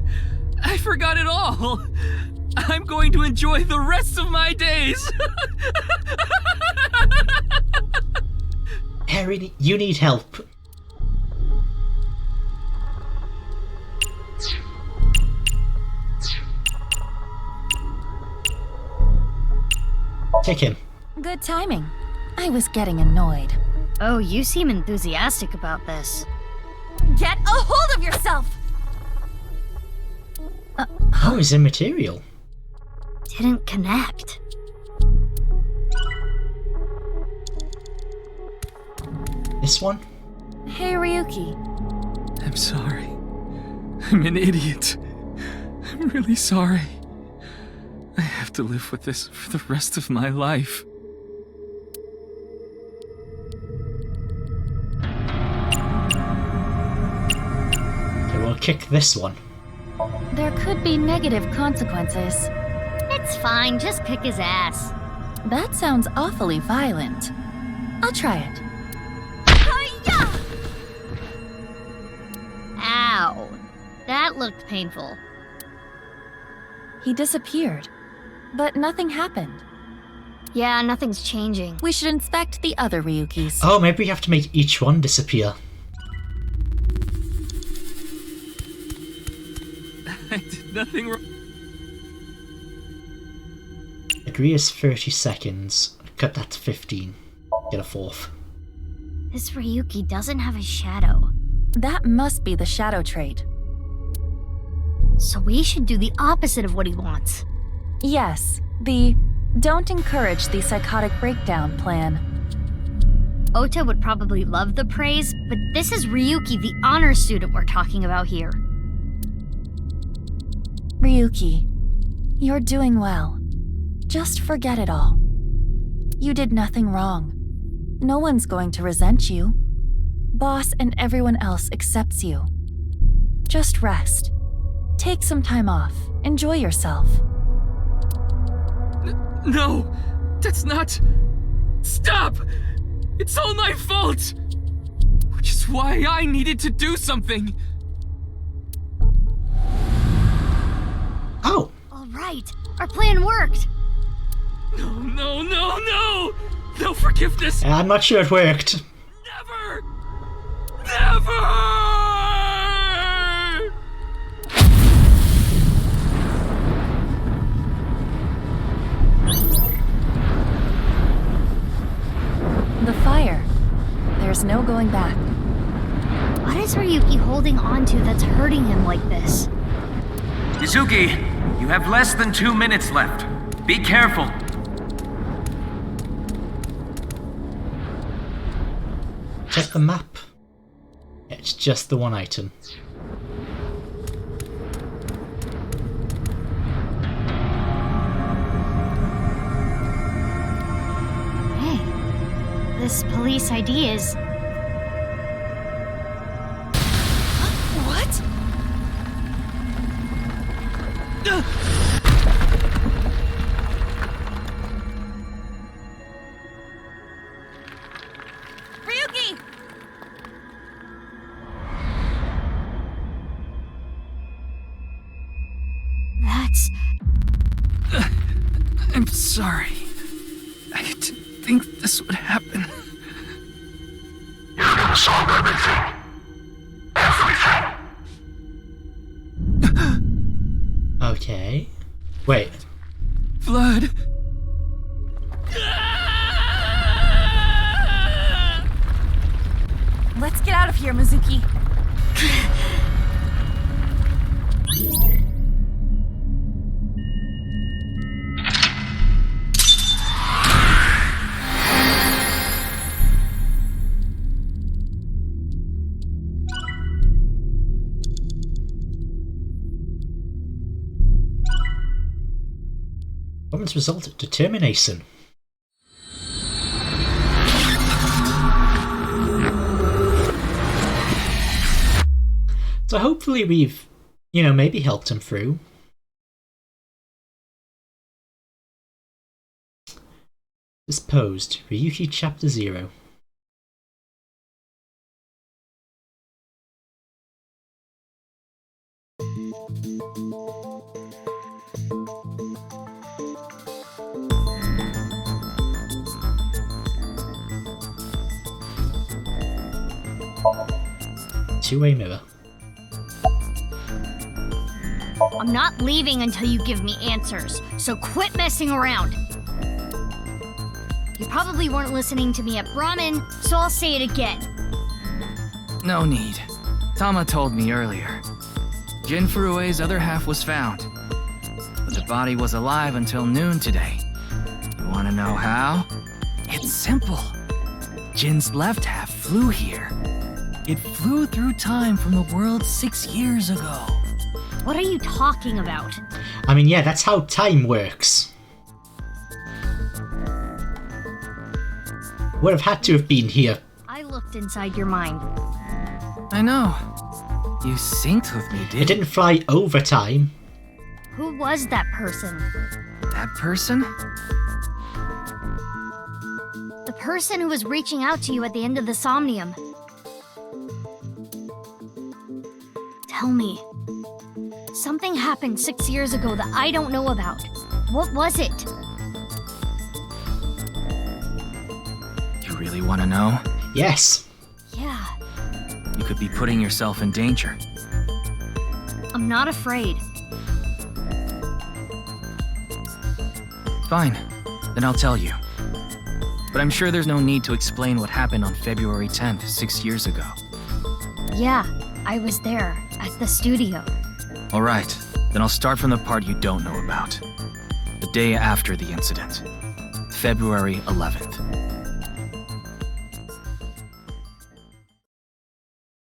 Speaker 12: I forgot it all. I'm going to enjoy the rest of my days.
Speaker 1: Harry, you need help. Take him.
Speaker 4: Good timing. I was getting annoyed.
Speaker 3: Oh, you seem enthusiastic about this.
Speaker 4: Get a hold of yourself!
Speaker 1: Oh, it's immaterial.
Speaker 3: Didn't connect.
Speaker 1: This one?
Speaker 4: Hey, Ryuki.
Speaker 12: I'm sorry. I'm an idiot. I'm really sorry. I have to live with this for the rest of my life.
Speaker 1: Okay, we'll kick this one.
Speaker 4: There could be negative consequences.
Speaker 3: It's fine, just kick his ass.
Speaker 4: That sounds awfully violent. I'll try it.
Speaker 3: Ow. That looked painful.
Speaker 4: He disappeared, but nothing happened.
Speaker 3: Yeah, nothing's changing.
Speaker 4: We should inspect the other Ryukis.
Speaker 1: Oh, maybe we have to make each one disappear.
Speaker 12: I did nothing wrong.
Speaker 1: Agree is 30 seconds. Cut that to 15. Get a fourth.
Speaker 3: This Ryuki doesn't have a shadow.
Speaker 4: That must be the shadow trait.
Speaker 3: So we should do the opposite of what he wants.
Speaker 4: Yes, the don't encourage the psychotic breakdown plan.
Speaker 3: Ota would probably love the praise, but this is Ryuki, the honor student we're talking about here.
Speaker 4: Ryuki, you're doing well. Just forget it all. You did nothing wrong. No one's going to resent you. Boss and everyone else accepts you. Just rest. Take some time off. Enjoy yourself.
Speaker 12: No! That's not... Stop! It's all my fault! Which is why I needed to do something!
Speaker 1: Oh!
Speaker 3: Alright, our plan worked!
Speaker 12: No! No forgiveness!
Speaker 1: I'm not sure it worked.
Speaker 12: Never! Never!
Speaker 4: The fire. There's no going back.
Speaker 3: What is Ryuki holding on to that's hurting him like this?
Speaker 11: Mizuki, you have less than 2 minutes left. Be careful.
Speaker 1: Check the map. It's just the one item.
Speaker 3: Hey, this police ID is...
Speaker 4: What?
Speaker 10: Ryuki!
Speaker 3: That's...
Speaker 12: I'm sorry. I didn't think this would happen.
Speaker 15: You're gonna solve everything. Everything.
Speaker 1: Okay. Wait.
Speaker 12: Blood.
Speaker 4: Let's get out of here, Mizuki.
Speaker 1: Woman's result determination. So hopefully we've, maybe helped him through. Disposed. Ryuki Chapter 0. Two-way mirror.
Speaker 3: I'm not leaving until you give me answers, so quit messing around. You probably weren't listening to me at Brahmin, so I'll say it again.
Speaker 9: No need. Tama told me earlier. Jin Furue's other half was found, but the body was alive until noon today. You wanna know how? It's simple. Jin's left half flew here. It flew through time from the world 6 years ago.
Speaker 3: What are you talking about?
Speaker 1: I mean, yeah, that's how time works. Would have had to have been here.
Speaker 3: I looked inside your mind.
Speaker 9: I know. You synced with me,
Speaker 1: It didn't fly over time.
Speaker 3: Who was that person?
Speaker 9: That person?
Speaker 3: The person who was reaching out to you at the end of the somnium. Tell me. Something happened 6 years ago that I don't know about. What was it?
Speaker 9: You really want to know?
Speaker 1: Yes.
Speaker 3: Yeah,
Speaker 9: You could be putting yourself in danger.
Speaker 3: I'm not afraid.
Speaker 9: Fine. Then I'll tell you. But I'm sure there's no need to explain what happened on February 10th, 6 years ago.
Speaker 3: Yeah, I was there, at the studio.
Speaker 9: Alright, then I'll start from the part you don't know about. The day after the incident. February 11th.